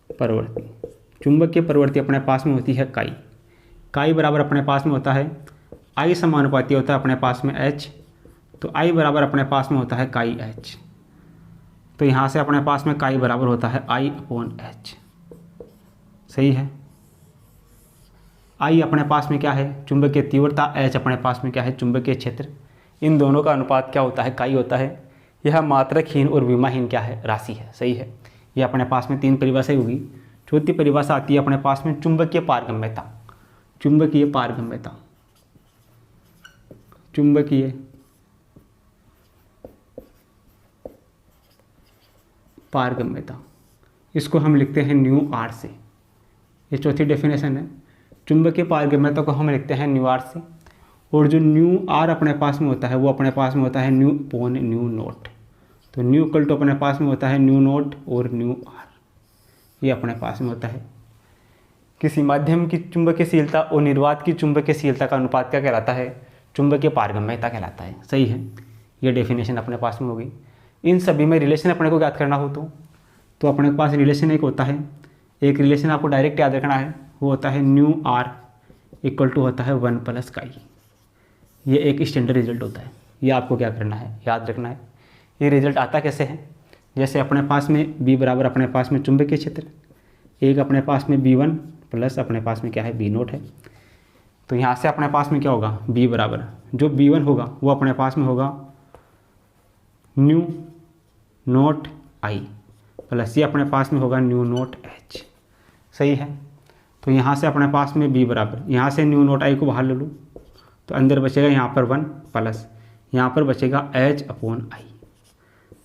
प्रवृत्ति, चुंबकीय प्रवृत्ति अपने पास में होती है काई। काई बराबर अपने पास में होता है I समानुपाती होता है अपने पास में H। तो I बराबर अपने पास में होता है काई H। तो यहाँ से अपने पास में काई बराबर होता है I/H। सही है। I अपने पास में क्या है, चुंबकीय तीव्रता, H अपने पास में क्या है, चुंबकीय क्षेत्र। इन दोनों का अनुपात क्या होता है, काई होता है। यह मात्रकहीन और विमाहीन क्या है, राशि है। सही है। यह अपने पास में 3 परिभाषाएं होगी। चौथी परिभाषा आती है अपने पास में चुंबकीय पारगम्यता। चुंबकीय पारगम्यता, चुंबकीय पारगम्यता, इसको हम लिखते हैं ν/r से। ये चौथी डेफिनेशन है। चुंबकीय पारगम्यता को हम लिखते हैं ν/r से, और जो ν/r अपने पास में होता है वो अपने पास में होता है ν/ν0। तो ν = अपने पास में होता है ν0 और ν/r, ये अपने पास में होता है। किसी माध्यम की चुंबकीयशीलता और निर्वात की चुंबकीयशीलता का अनुपात क्या कहलाता है, चुंबकीय पारगम्यता कहलाता है। सही है। ये डेफिनेशन अपने पास में होगी। इन सभी में रिलेशन अपने को याद करना हो तो अपने पास रिलेशन एक होता है, एक रिलेशन आपको डायरेक्ट याद रखना है, वो होता है ν/r = होता है 1 + काई। ये एक स्टैंडर्ड रिजल्ट होता है। ये आपको क्या करना है, याद रखना है। ये रिजल्ट आता कैसे है, जैसे अपने पास में B बराबर अपने पास में चुंबकीय क्षेत्र, एक अपने पास में B1 प्लस अपने पास में क्या है, B0 है। तो यहाँ से अपने पास में क्या होगा, B बराबर जो B1 होगा वो अपने पास में होगा ν0I प्लस ये अपने पास में होगा ν0H। सही है। तो यहाँ से अपने पास में B बराबर, यहाँ से ν0I को बाहर ले लूँ तो अंदर बचेगा यहाँ पर 1 प्लस यहाँ पर बचेगा H/I।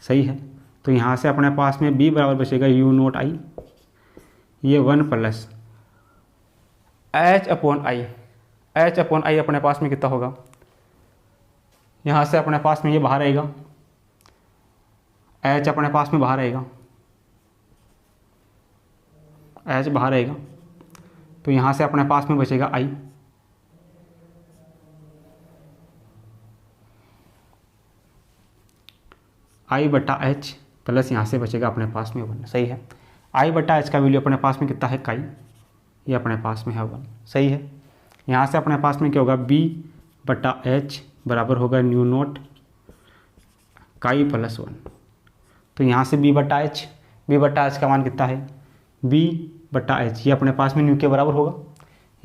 सही है। तो यहाँ से अपने पास में B बराबर बचेगा u0I, ये 1 प्लस H/I। H/I अपने पास में कितना होगा, यहाँ से अपने पास में ये बाहर आएगा, H अपने पास में बाहर आएगा, H बाहर आएगा। तो यहाँ से अपने पास में बचेगा I, I/H प्लस यहाँ से बचेगा अपने पास में 1। सही है। I/H का वैल्यू अपने पास में कितना है, काई, ये अपने पास में है 1। सही है। यहाँ से अपने पास में क्या होगा, B/H बराबर होगा न्यू नॉट काई प्लस 1। तो यहाँ से B/H का मान कितना है, B/H, ये अपने पास में न्यू के बराबर होगा,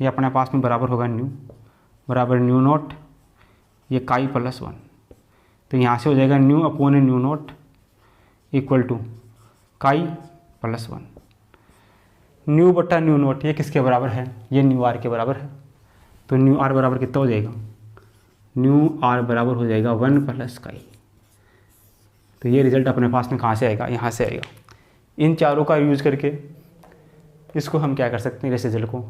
ये अपने पास में बराबर होगा न्यू बराबर न्यू नॉट ये काई प्लस 1। तो यहाँ से हो जाएगा nu upon nu not equal to chi plus 1। Nu not ये किसके बराबर है, ये न्यू आर के बराबर है। तो न्यू आर बराबर कितना हो जाएगा, न्यू आर बराबर हो जाएगा 1 प्लस काई। तो ये रिजल्ट अपने पास में कहाँ से आएगा, यहाँ से आएगा। इन चारों का यूज़ करके इसको हम क्या कर सकते हैं, इस रिजल्ट को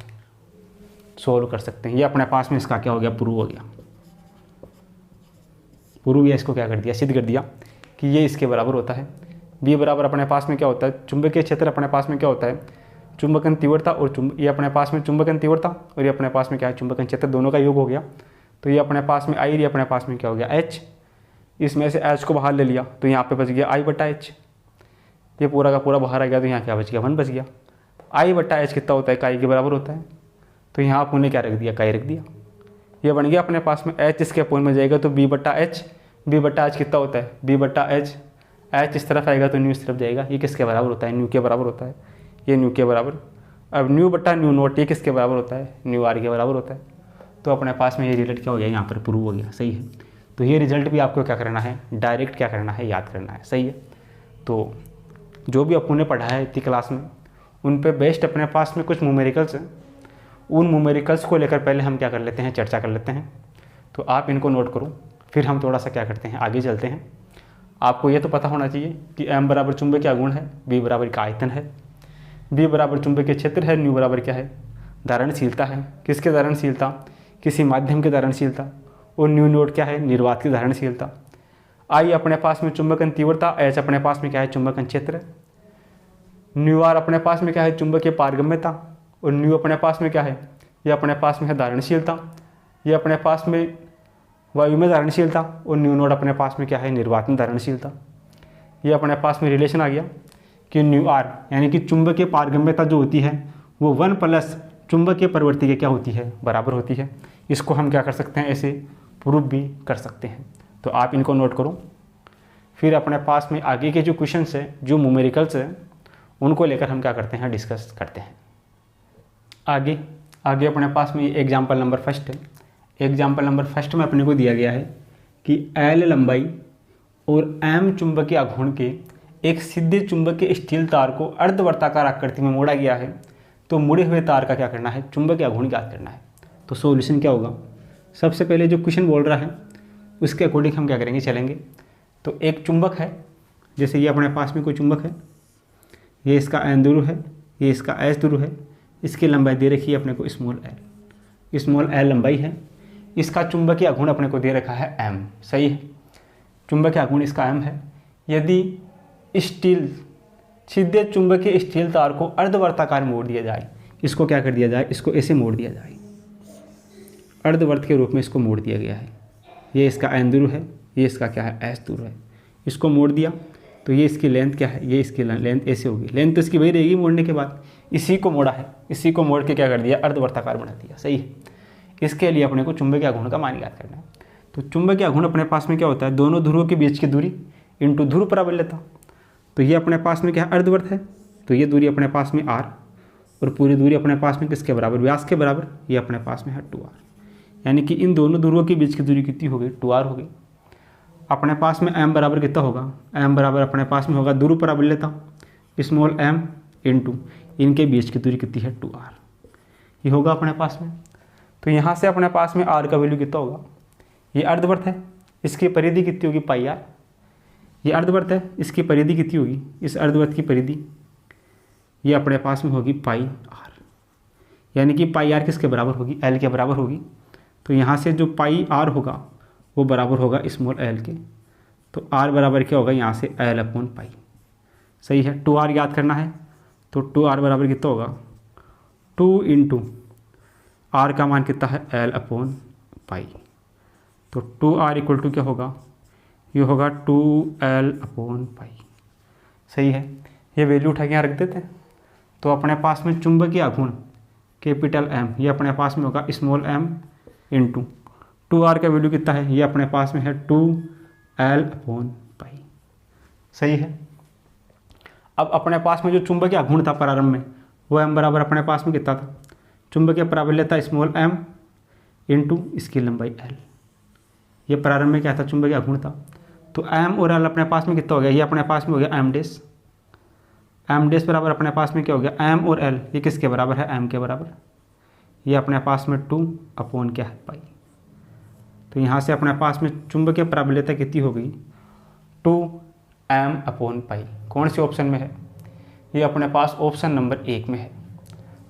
सोल्व कर सकते हैं। ये अपने पास में इसका क्या हो गया, प्रूव हो गया। प्रूव या इसको क्या कर दिया, सिद्ध कर दिया कि ये इसके बराबर होता है। बी बराबर अपने पास में क्या होता है, चुंबकीय क्षेत्र अपने पास में क्या होता है, चुंबकन तीव्रता और ये अपने पास में चुंबकन तीव्रता और ये अपने पास में क्या है, चुंबकन क्षेत्र, दोनों का योग हो गया। तो ये अपने पास में आई, ये अपने पास में क्या हो गया, H। इसमें से H को बाहर ले लिया तो यहाँ पे बच गया I/H। ये पूरा का पूरा बाहर आ गया तो यहाँ क्या बच गया, 1 बच गया। I/H कितना होता है, काई के बराबर होता है। तो यहाँ आपने क्या रख दिया, काई रख दिया। ये बन गया अपने पास में H, इसके अपोन में जाएगा तो B/H कितना होता है, B/H। H इस तरफ आएगा तो न्यू इस तरफ जाएगा। ये किसके बराबर होता है, न्यू के बराबर होता है। ये न्यू के बराबर। अब न्यू नॉट ये किसके बराबर होता है, न्यू आर के बराबर होता है। तो अपने पास में ये रिजल्ट क्या हो गया, यहाँ पर प्रूव हो गया। सही है। तो ये रिजल्ट भी आपको क्या करना है, डायरेक्ट क्या करना है, याद करना है। सही है। तो जो भी अपने पढ़ा है इतनी क्लास में, उन पे बेस्ड अपने पास में कुछ न्यूमेरिकल्स हैं। उन न्यूमेरिकल्स को लेकर पहले हम क्या कर लेते हैं, चर्चा कर लेते हैं। तो आप इनको नोट करो, फिर हम थोड़ा सा क्या करते हैं, आगे चलते हैं। आपको ये तो पता होना चाहिए कि M बराबर चुंबकीय आघूर्ण है, B बराबर का आयतन है, B बराबर चुंबकीय क्षेत्र है, न्यू बराबर क्या है, धारणशीलता है। किसके धारणशीलता, किसी माध्यम की धारणशीलता। और न्यू नोट क्या है, निर्वात की धारणशीलता। I अपने पास में चुंबकन तीव्रता, H अपने पास में क्या है, चुंबकन क्षेत्र। न्यू आर अपने पास में क्या है, चुंबकीय पारगम्यता। और न्यू अपने पास में क्या है, ये अपने पास में है धारणशीलता। ये अपने पास में वायु में धारणशीलता। और न्यू नोट अपने पास में क्या है, निर्वात में धारणशीलता। ये अपने पास में रिलेशन आ गया कि न्यू आर यानी कि चुंबकीय पारगम्यता जो होती है वो 1 प्लस चुंबकीय प्रवृत्ति के क्या होती है, बराबर होती है। इसको हम क्या कर सकते हैं, ऐसे प्रूफ भी कर सकते हैं। तो आप इनको नोट करो। फिर अपने पास में आगे के जो क्वेश्चंस है, जो न्यूमेरिकल्स है, उनको लेकर हम क्या करते हैं, डिस्कस करते हैं। आगे अपने पास में एग्जाम्पल नंबर फर्स्ट है। एग्जाम्पल नंबर फर्स्ट में अपने को दिया गया है कि L लंबाई और M चुंबकीय आघूर्ण के एक सीधे चुंबकीय स्टील तार को अर्धवर्ताकार आकृति में मोड़ा गया है। तो मुड़े हुए तार का क्या करना है, चुंबकीय आघूर्ण ज्ञात करना है। तो सॉल्यूशन क्या होगा, सबसे पहले जो क्वेश्चन बोल रहा है उसके अकॉर्डिंग हम क्या करेंगे, चलेंगे। तो एक चुंबक है, जैसे ये अपने पास में कोई चुंबक है, ये इसका N ध्रुव है, ये इसका S ध्रुव है। इसकी लंबाई दे रखी है अपने को स्मॉल l लंबाई है। इसका चुंबकीय आघूर्ण अपने को दे रखा है M। सही है, चुंबकीय आघूर्ण इसका M है। यदि स्टील सीधे चुंबकीय स्टील तार को अर्धवर्ताकार मोड़ दिया जाए, इसको क्या कर दिया जाए, इसको ऐसे मोड़ दिया जाए, अर्धवर्त के रूप में इसको मोड़ दिया गया है। ये इसका N ध्रुव है, ये इसका क्या है, S ध्रुव है। इसको मोड़ दिया तो ये इसकी लेंथ क्या है, ये इसकी लेंथ ऐसे होगी। लेंथ तो इसकी वही रहेगी मोड़ने के बाद। इसी को मोड़ा है, इसी को मोड़ के क्या कर दिया, अर्धवर्ताकार बना दिया। सही है। इसके लिए अपने को चुंबकीय आघूर्ण का मान ज्ञात करना है। तो चुंबकीय आघूर्ण अपने पास में क्या होता है, दोनों ध्रुवों के बीच की दूरी इंटू ध्रुव प्राबल्यता। तो ये अपने पास में क्या है, अर्धवर्त है, तो ये दूरी अपने पास में r, और पूरी दूरी अपने पास में किसके बराबर, व्यास के बराबर। ये अपने पास में है 2r, यानी कि इन दोनों ध्रुवों के बीच की दूरी कितनी हो गई, 2r हो गई। अपने पास में m बराबर कितना होगा, m बराबर अपने पास में होगा ध्रुव प्राबल्यता स्मॉल m इंटू इनके बीच की दूरी कितनी है, 2r। ये होगा अपने पास में। तो यहाँ से अपने पास में r का वैल्यू कितना होगा, ये अर्धवर्त है, इसकी परिधि कितनी होगी, पाई r। ये अर्धवर्त है, इसकी परिधि कितनी होगी, इस अर्धवर्त की परिधि ये अपने पास में होगी पाई r, यानी कि पाई r किसके बराबर होगी, l के बराबर होगी। तो यहाँ से जो पाई r होगा वो बराबर होगा स्मॉल l के। तो r बराबर क्या होगा, यहाँ से l अपॉन पाई। सही है। 2r याद करना है, तो 2r बराबर कितना होगा, 2 इंटू r का मान कितना है, l अपॉन पाई। तो 2r इक्वल टू क्या होगा, ये होगा 2l अपॉन पाई। सही है। ये वैल्यू उठा के यहाँ रख देते हैं। तो अपने पास में चुंबकीय आघूर्ण कैपिटल एम, ये अपने पास में होगा स्मॉल एम इंटू 2r का वैल्यू कितना है, ये अपने पास में है 2l/π। सही है। अब अपने पास में जो चुंबकीय आघूर्ण था प्रारंभ में, वो m बराबर अपने पास में कितना था, चुंबकीय प्राबल्यता स्मॉल m इंटू इसकी लंबाई l। ये प्रारंभ में क्या था, चुंबकीय आघूर्ण था। तो m और l अपने पास में कितना हो गया, ये अपने पास में हो गया m डैश। m डैश बराबर अपने पास में क्या हो गया, m और l ये किसके बराबर है, m के बराबर। ये अपने पास में 2 क्या है, पाई। तो यहाँ से अपने पास में चुंबकीय प्राबल्यता कितनी हो गई, 2m/π। कौन से ऑप्शन में है, ये अपने पास ऑप्शन नंबर 1 में है।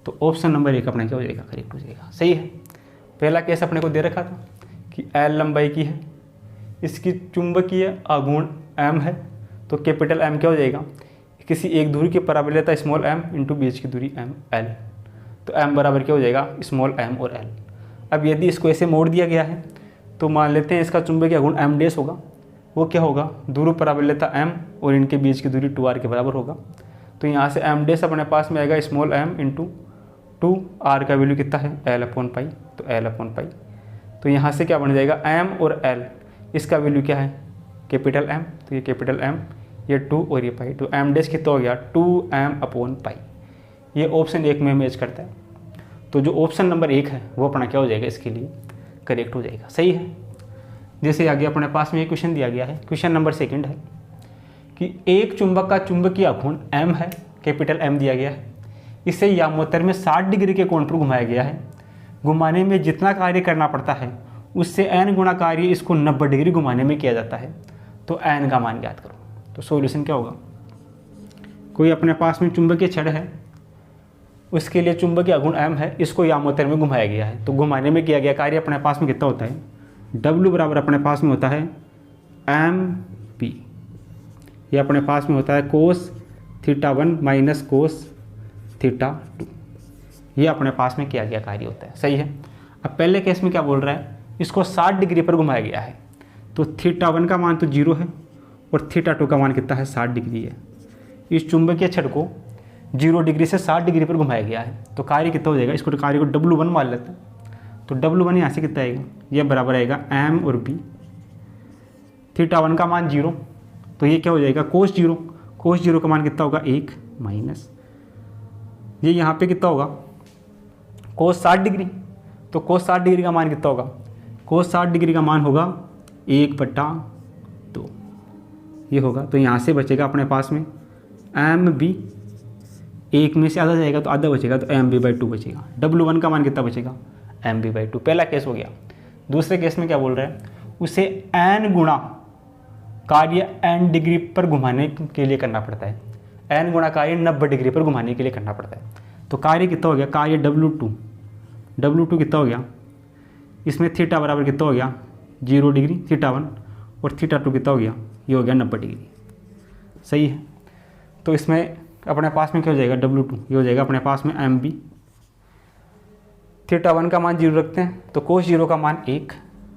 तो ऑप्शन नंबर 1 अपने क्या हो जाएगा, करेक्ट हो जाएगा। सही है। पहला केस अपने को दे रखा था कि l लंबाई की है, इसकी चुंबकीय आघूर्ण m है, तो कैपिटल M क्या हो जाएगा, किसी एक दूरी की प्राबल्यता स्मॉल m इंटू बीच की दूरी l। तो m बराबर क्या हो जाएगा, स्मॉल m और l। अब यदि इसको ऐसे मोड़ दिया गया है तो मान लेते हैं इसका चुंबकीय आघूर्ण m डैश होगा, वो क्या होगा, ध्रुव प्राबल्यता m और इनके बीच की दूरी 2r के बराबर होगा। तो यहाँ से m डैश अपने पास में आएगा स्मॉल m इंटू 2r का वैल्यू कितना है, l/π। तो l/π, तो यहाँ से क्या बन जाएगा, m और l, इसका वैल्यू क्या है, कैपिटल M। तो ये कैपिटल M, ये 2 और ये पाई। तो m डैश कितना हो गया, 2m/π। ये ऑप्शन 1 में मैच करता है। तो जो ऑप्शन नंबर 1 है वो अपना क्या हो जाएगा, इसके लिए करेक्ट हो जाएगा। सही है। जैसे आगे अपने पास में एक क्वेश्चन दिया गया है, क्वेश्चन नंबर 2 है कि एक चुंबक का चुंबकीय आघूर्ण m है, कैपिटल M दिया गया है, इसे यामोत्तर में 60 डिग्री के कोण पर घुमाया गया है। घुमाने में जितना कार्य करना पड़ता है उससे n गुना कार्य इसको 90 डिग्री घुमाने में किया जाता है। तो n का मान ज्ञात करो। तो सॉल्यूशन क्या होगा, कोई अपने पास में चुंबकीय छड़ है, उसके लिए चुंबकीय आघूर्ण m है, इसको यामोत्तर में घुमाया गया है। तो घुमाने में किया गया कार्य अपने पास में कितना होता है, W बराबर अपने पास में होता है mp। ये अपने पास में होता है cos θ1 माइनस cos θ2। ये अपने पास में किया गया कार्य होता है। सही है। अब पहले केस में क्या बोल रहा है, इसको 60 डिग्री पर घुमाया गया है, तो θ1 का मान तो 0 है और θ2 का मान कितना है, 60 डिग्री है। इस चुंबकीय छड़ को 0 डिग्री से 60 डिग्री पर घुमाया गया है, तो कार्य कितना हो जाएगा, इसको कार्य को W1 मान लेते हैं। तो W1 यहाँ से कितना आएगा, ये बराबर आएगा m और b। θ1 का मान 0, तो ये क्या हो जाएगा, cos 0। cos 0 का मान कितना होगा, 1 माइनस ये यहाँ पे कितना होगा, cos 60 डिग्री। तो cos 60 डिग्री का मान कितना होगा, cos 60 डिग्री का मान होगा 1/2 ये होगा। तो यहाँ से बचेगा अपने पास में mb, 1 में से आधा जाएगा तो आधा बचेगा, तो mb/2 बचेगा। W1 का मान कितना बचेगा, mb/2। पहला केस हो गया। दूसरे केस में क्या बोल रहा है, उसे n गुना कार्य n डिग्री पर घुमाने के लिए करना पड़ता है। n गुना कार्य 90 डिग्री पर घुमाने के लिए करना पड़ता है। तो कार्य कितना हो गया, कार्य W2 कितना हो गया, इसमें थीटा बराबर कितना हो गया, 0 डिग्री θ1 और θ2 कितना हो गया, ये हो गया 90 डिग्री। सही है। तो इसमें अपने पास में क्या हो जाएगा, W2 ये हो जाएगा अपने पास में mb। θ1 का मान 0 रखते हैं, तो cos 0 का मान 1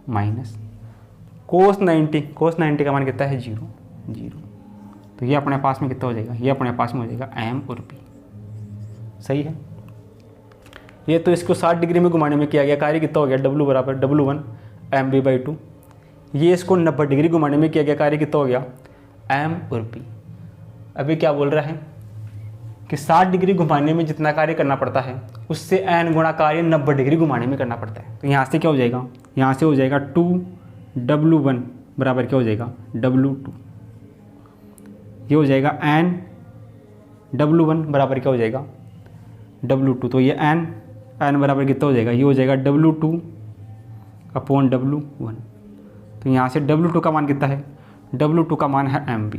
माइनस cos 90 का मान कितना है, 0। तो ये अपने पास में कितना हो जाएगा, ये अपने पास में हो जाएगा m और b। सही है। ये तो इसको 60 डिग्री में घुमाने में किया गया, कार्य कितना हो गया, W बराबर W1 mb/2। ये इसको 90 डिग्री घुमाने में किया गया, कार्य कितना हो गया, m और b। अभी क्या बोल रहा है कि 60 डिग्री घुमाने में जितना कार्य करना पड़ता है उससे n गुना कार्य 90 डिग्री घुमाने में करना पड़ता है। तो यहाँ से क्या हो जाएगा, यहाँ से हो जाएगा 2W1 बराबर क्या हो जाएगा, W2। ये हो जाएगा n W1 बराबर क्या हो जाएगा, W2। तो ये n बराबर कितना हो जाएगा, ये हो जाएगा W2/W1। तो यहाँ से W2 का मान कितना है, W2 का मान है mb,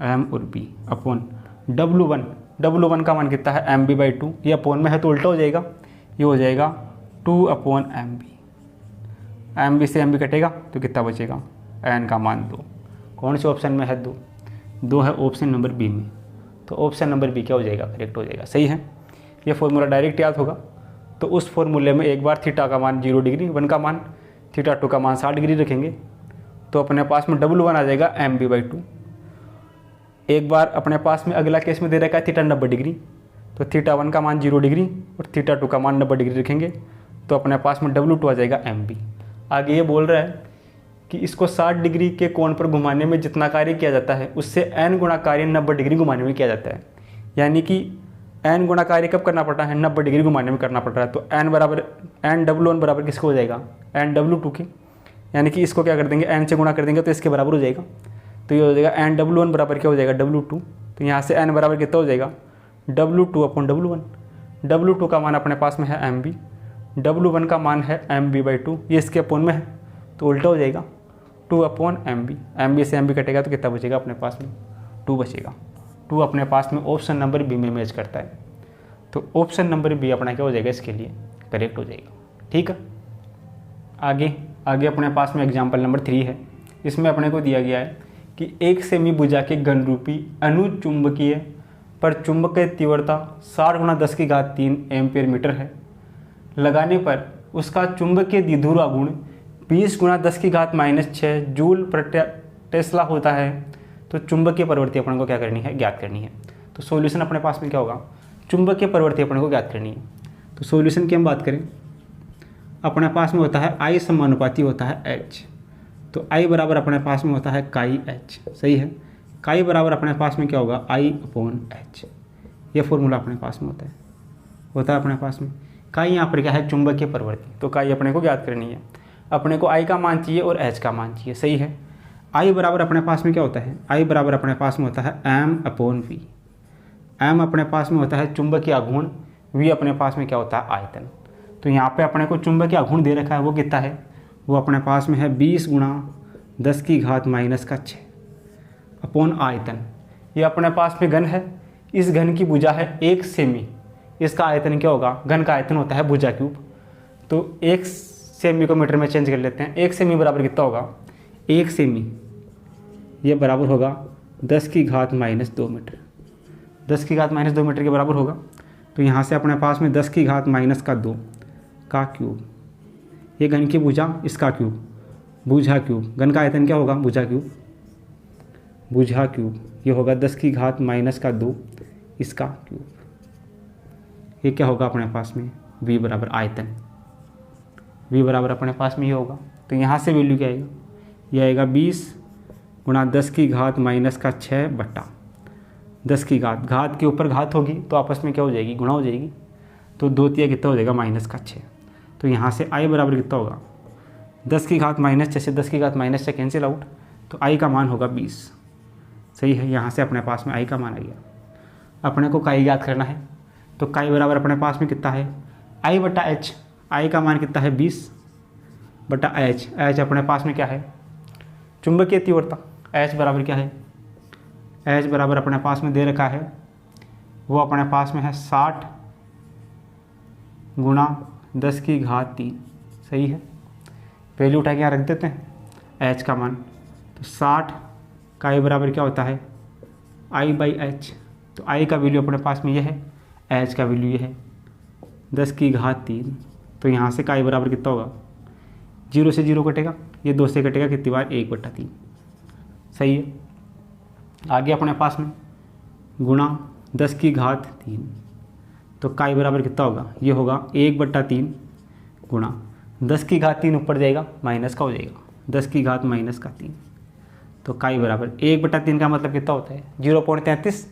m और b अपॉन W1 का मान कितना है, mb/2। ये अपॉन में है तो उल्टा हो जाएगा, ये हो जाएगा 2/mb। mb से mb कटेगा तो कितना बचेगा, n का मान 2। कौन से ऑप्शन में है, 2 है ऑप्शन नंबर बी में। तो ऑप्शन नंबर बी क्या हो जाएगा, करेक्ट हो जाएगा। सही है। ये फॉर्मूला डायरेक्ट याद होगा। तो उस फॉर्मूले में एक बार थीटा का मान 0 डिग्री, 1 का मान, θ2 का मान 60 डिग्री रखेंगे, तो अपने पास में W1 आ जाएगा mb/2। एक बार अपने पास में अगला केस में दे रखा है थीटा 90 डिग्री, तो तो θ1 का मान 0 डिग्री और θ2 का मान 90 डिग्री रखेंगे तो अपने पास में W2 आ जाएगा mb। आगे ये बोल रहा है कि इसको 60 डिग्री के कोण पर घुमाने में जितना कार्य किया जाता है उससे n गुणा कार्य 90 डिग्री घुमाने में किया जाता है। यानी कि n गुणा कार्य कब करना पड़ रहा है, 90 डिग्री घुमाने में करना पड़ रहा है। तो n W1 बराबर किसको हो जाएगा, n W2 के। यानी कि इसको क्या कर देंगे, n से गुणा कर देंगे तो इसके बराबर हो जाएगा। तो ये हो जाएगा n W1 बराबर क्या हो जाएगा, W2। तो यहाँ से n बराबर कितना हो जाएगा, W2 अपॉन W1। W2 का मान अपने पास में है mb, W1 का मान है mb/2, ये इसके अपोन में है तो उल्टा हो जाएगा 2 अपॉन mb। mb से mb कटेगा तो कितना बचेगा अपने पास में, 2 बचेगा। 2 अपने पास में ऑप्शन नंबर बी में मैच करता है। तो ऑप्शन नंबर बी अपना क्या हो जाएगा, इसके लिए करेक्ट हो जाएगा। ठीक है, आगे अपने पास में एग्जाम्पल नंबर 3 है। इसमें अपने को दिया गया है कि एक सेमी भुजा के घन रूपी अनुचुंबकीय पर चुंबकीय तीव्रता 60×10⁻³ एम्पीयर मीटर है। लगाने पर उसका चुंबकीय द्विध्रुव गुण 20×10⁻⁻6 जूल प्रति टेस्ला होता है। तो चुंबकीय प्रवृत्ति अपने को क्या करनी है, ज्ञात करनी है। तो सॉल्यूशन अपने पास में क्या होगा, चुंबकीय प्रवृत्ति अपने को ज्ञात करनी है। तो सॉल्यूशन की हम बात करें, अपने पास में होता है I समानुपाती होता है H। तो I बराबर अपने पास में होता है काई H, सही है। काई बराबर अपने पास में क्या होगा, I/H। ये फॉर्मूला अपने पास में होता है अपने पास में। काई यहाँ पर क्या है, चुंबकीय प्रवृत्ति। तो काई अपने को ज्ञात करनी है। अपने को I का मान चाहिए और H का मान चाहिए, सही है। I बराबर अपने पास में क्या होता है, I बराबर अपने पास में होता है m/v। m अपने पास में होता है चुंबकीय आघूर्ण, v अपने पास में क्या होता है, आयतन। तो यहाँ पे अपने को चुंबकीय आघूर्ण दे रखा है, वो कितना है, वो अपने पास में है 20×10⁻⁻6 अपॉन आयतन। ये अपने पास में घन है, इस घन की भुजा है 1 सेमी, इसका आयतन क्या होगा, घन का आयतन होता है भुजा क्यूब। तो 1 सेमी को मीटर में चेंज कर लेते हैं। 1 सेमी बराबर कितना होगा, 1 सेमी ये बराबर होगा 10⁻⁻2 मीटर। 10⁻⁻2 मीटर के बराबर होगा। तो यहाँ से अपने पास में 10⁻⁻2 का क्यूब, ये घन की भुजा, इसका क्यूब, भुजा क्यूब। घन का आयतन क्या होगा, भुजा क्यूब, भुजा क्यूब। ये होगा 10⁻⁻2 इसका क्यूब। ये क्या होगा अपने पास में, v बराबर आयतन, v बराबर अपने पास में ये होगा। तो यहाँ से वैल्यू क्या आएगा, ये आएगा 20×10⁻⁻6 बटा 10 की घात के ऊपर घात होगी तो आपस में क्या हो जाएगी, गुणा हो जाएगी। तो 2 तिया कितना हो जाएगा, -6। तो यहाँ से I बराबर कितना होगा, 10⁻⁻6 से 10⁻⁻6 कैंसिल आउट, तो I का मान होगा 20, सही है। यहाँ से अपने पास में I का मान आ गया। अपने को काई याद करना है, तो काई बराबर अपने पास में कितना है, I/H। I का मान कितना है, 20/H। H अपने पास में क्या है, चुंबकीय तीव्रता। H बराबर क्या है, H बराबर अपने पास में दे रखा है, वो अपने पास में है 60×10⁻3, सही है। वैल्यू उठा के यहाँ रख देते हैं H का मान। तो 60 का I बराबर क्या होता है, I/H। तो I का वैल्यू अपने पास में ये है, H का वैल्यू ये है 10⁻3। तो यहाँ से का I बराबर कितना होगा, 0 से 0 कटेगा, ये 2 से कटेगा कितनी बार, 1/3, सही है। आगे अपने पास में गुणा 10⁻3। तो काई बराबर कितना होगा, ये होगा 1/3 गुणा 10⁻3 ऊपर जाएगा माइनस का हो जाएगा 10⁻−3। तो काई बराबर 1/3 का मतलब कितना होता है, 0.33।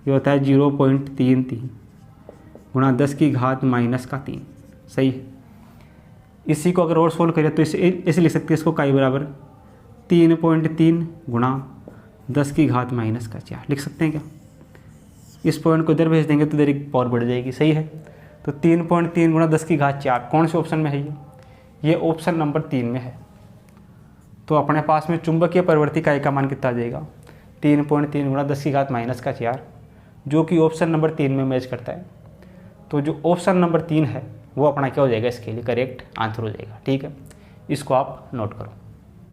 ये होता है 0.33 गुणा 10⁻−3, सही है। इसी को अगर और सोल्व करें तो इसे लिख सकते हैं, इसको काई बराबर 3.3 गुणा 10⁻⁻4 लिख सकते हैं क्या। इस पॉइंट को इधर भेज देंगे तो इधर एक पावर बढ़ जाएगी, सही है। तो 3.3 गुणा 10⁻4 कौन से ऑप्शन में है, ये ऑप्शन नंबर 3 में है। तो अपने पास में चुंबकीय प्रवृत्ति का मान कितना आ जाएगा, 3.3 गुणा 10⁻4, जो कि ऑप्शन नंबर 3 में मैच करता है। तो जो ऑप्शन नंबर 3 है वो अपना क्या हो जाएगा, इसके लिए करेक्ट आंसर हो जाएगा। ठीक है, इसको आप नोट करो।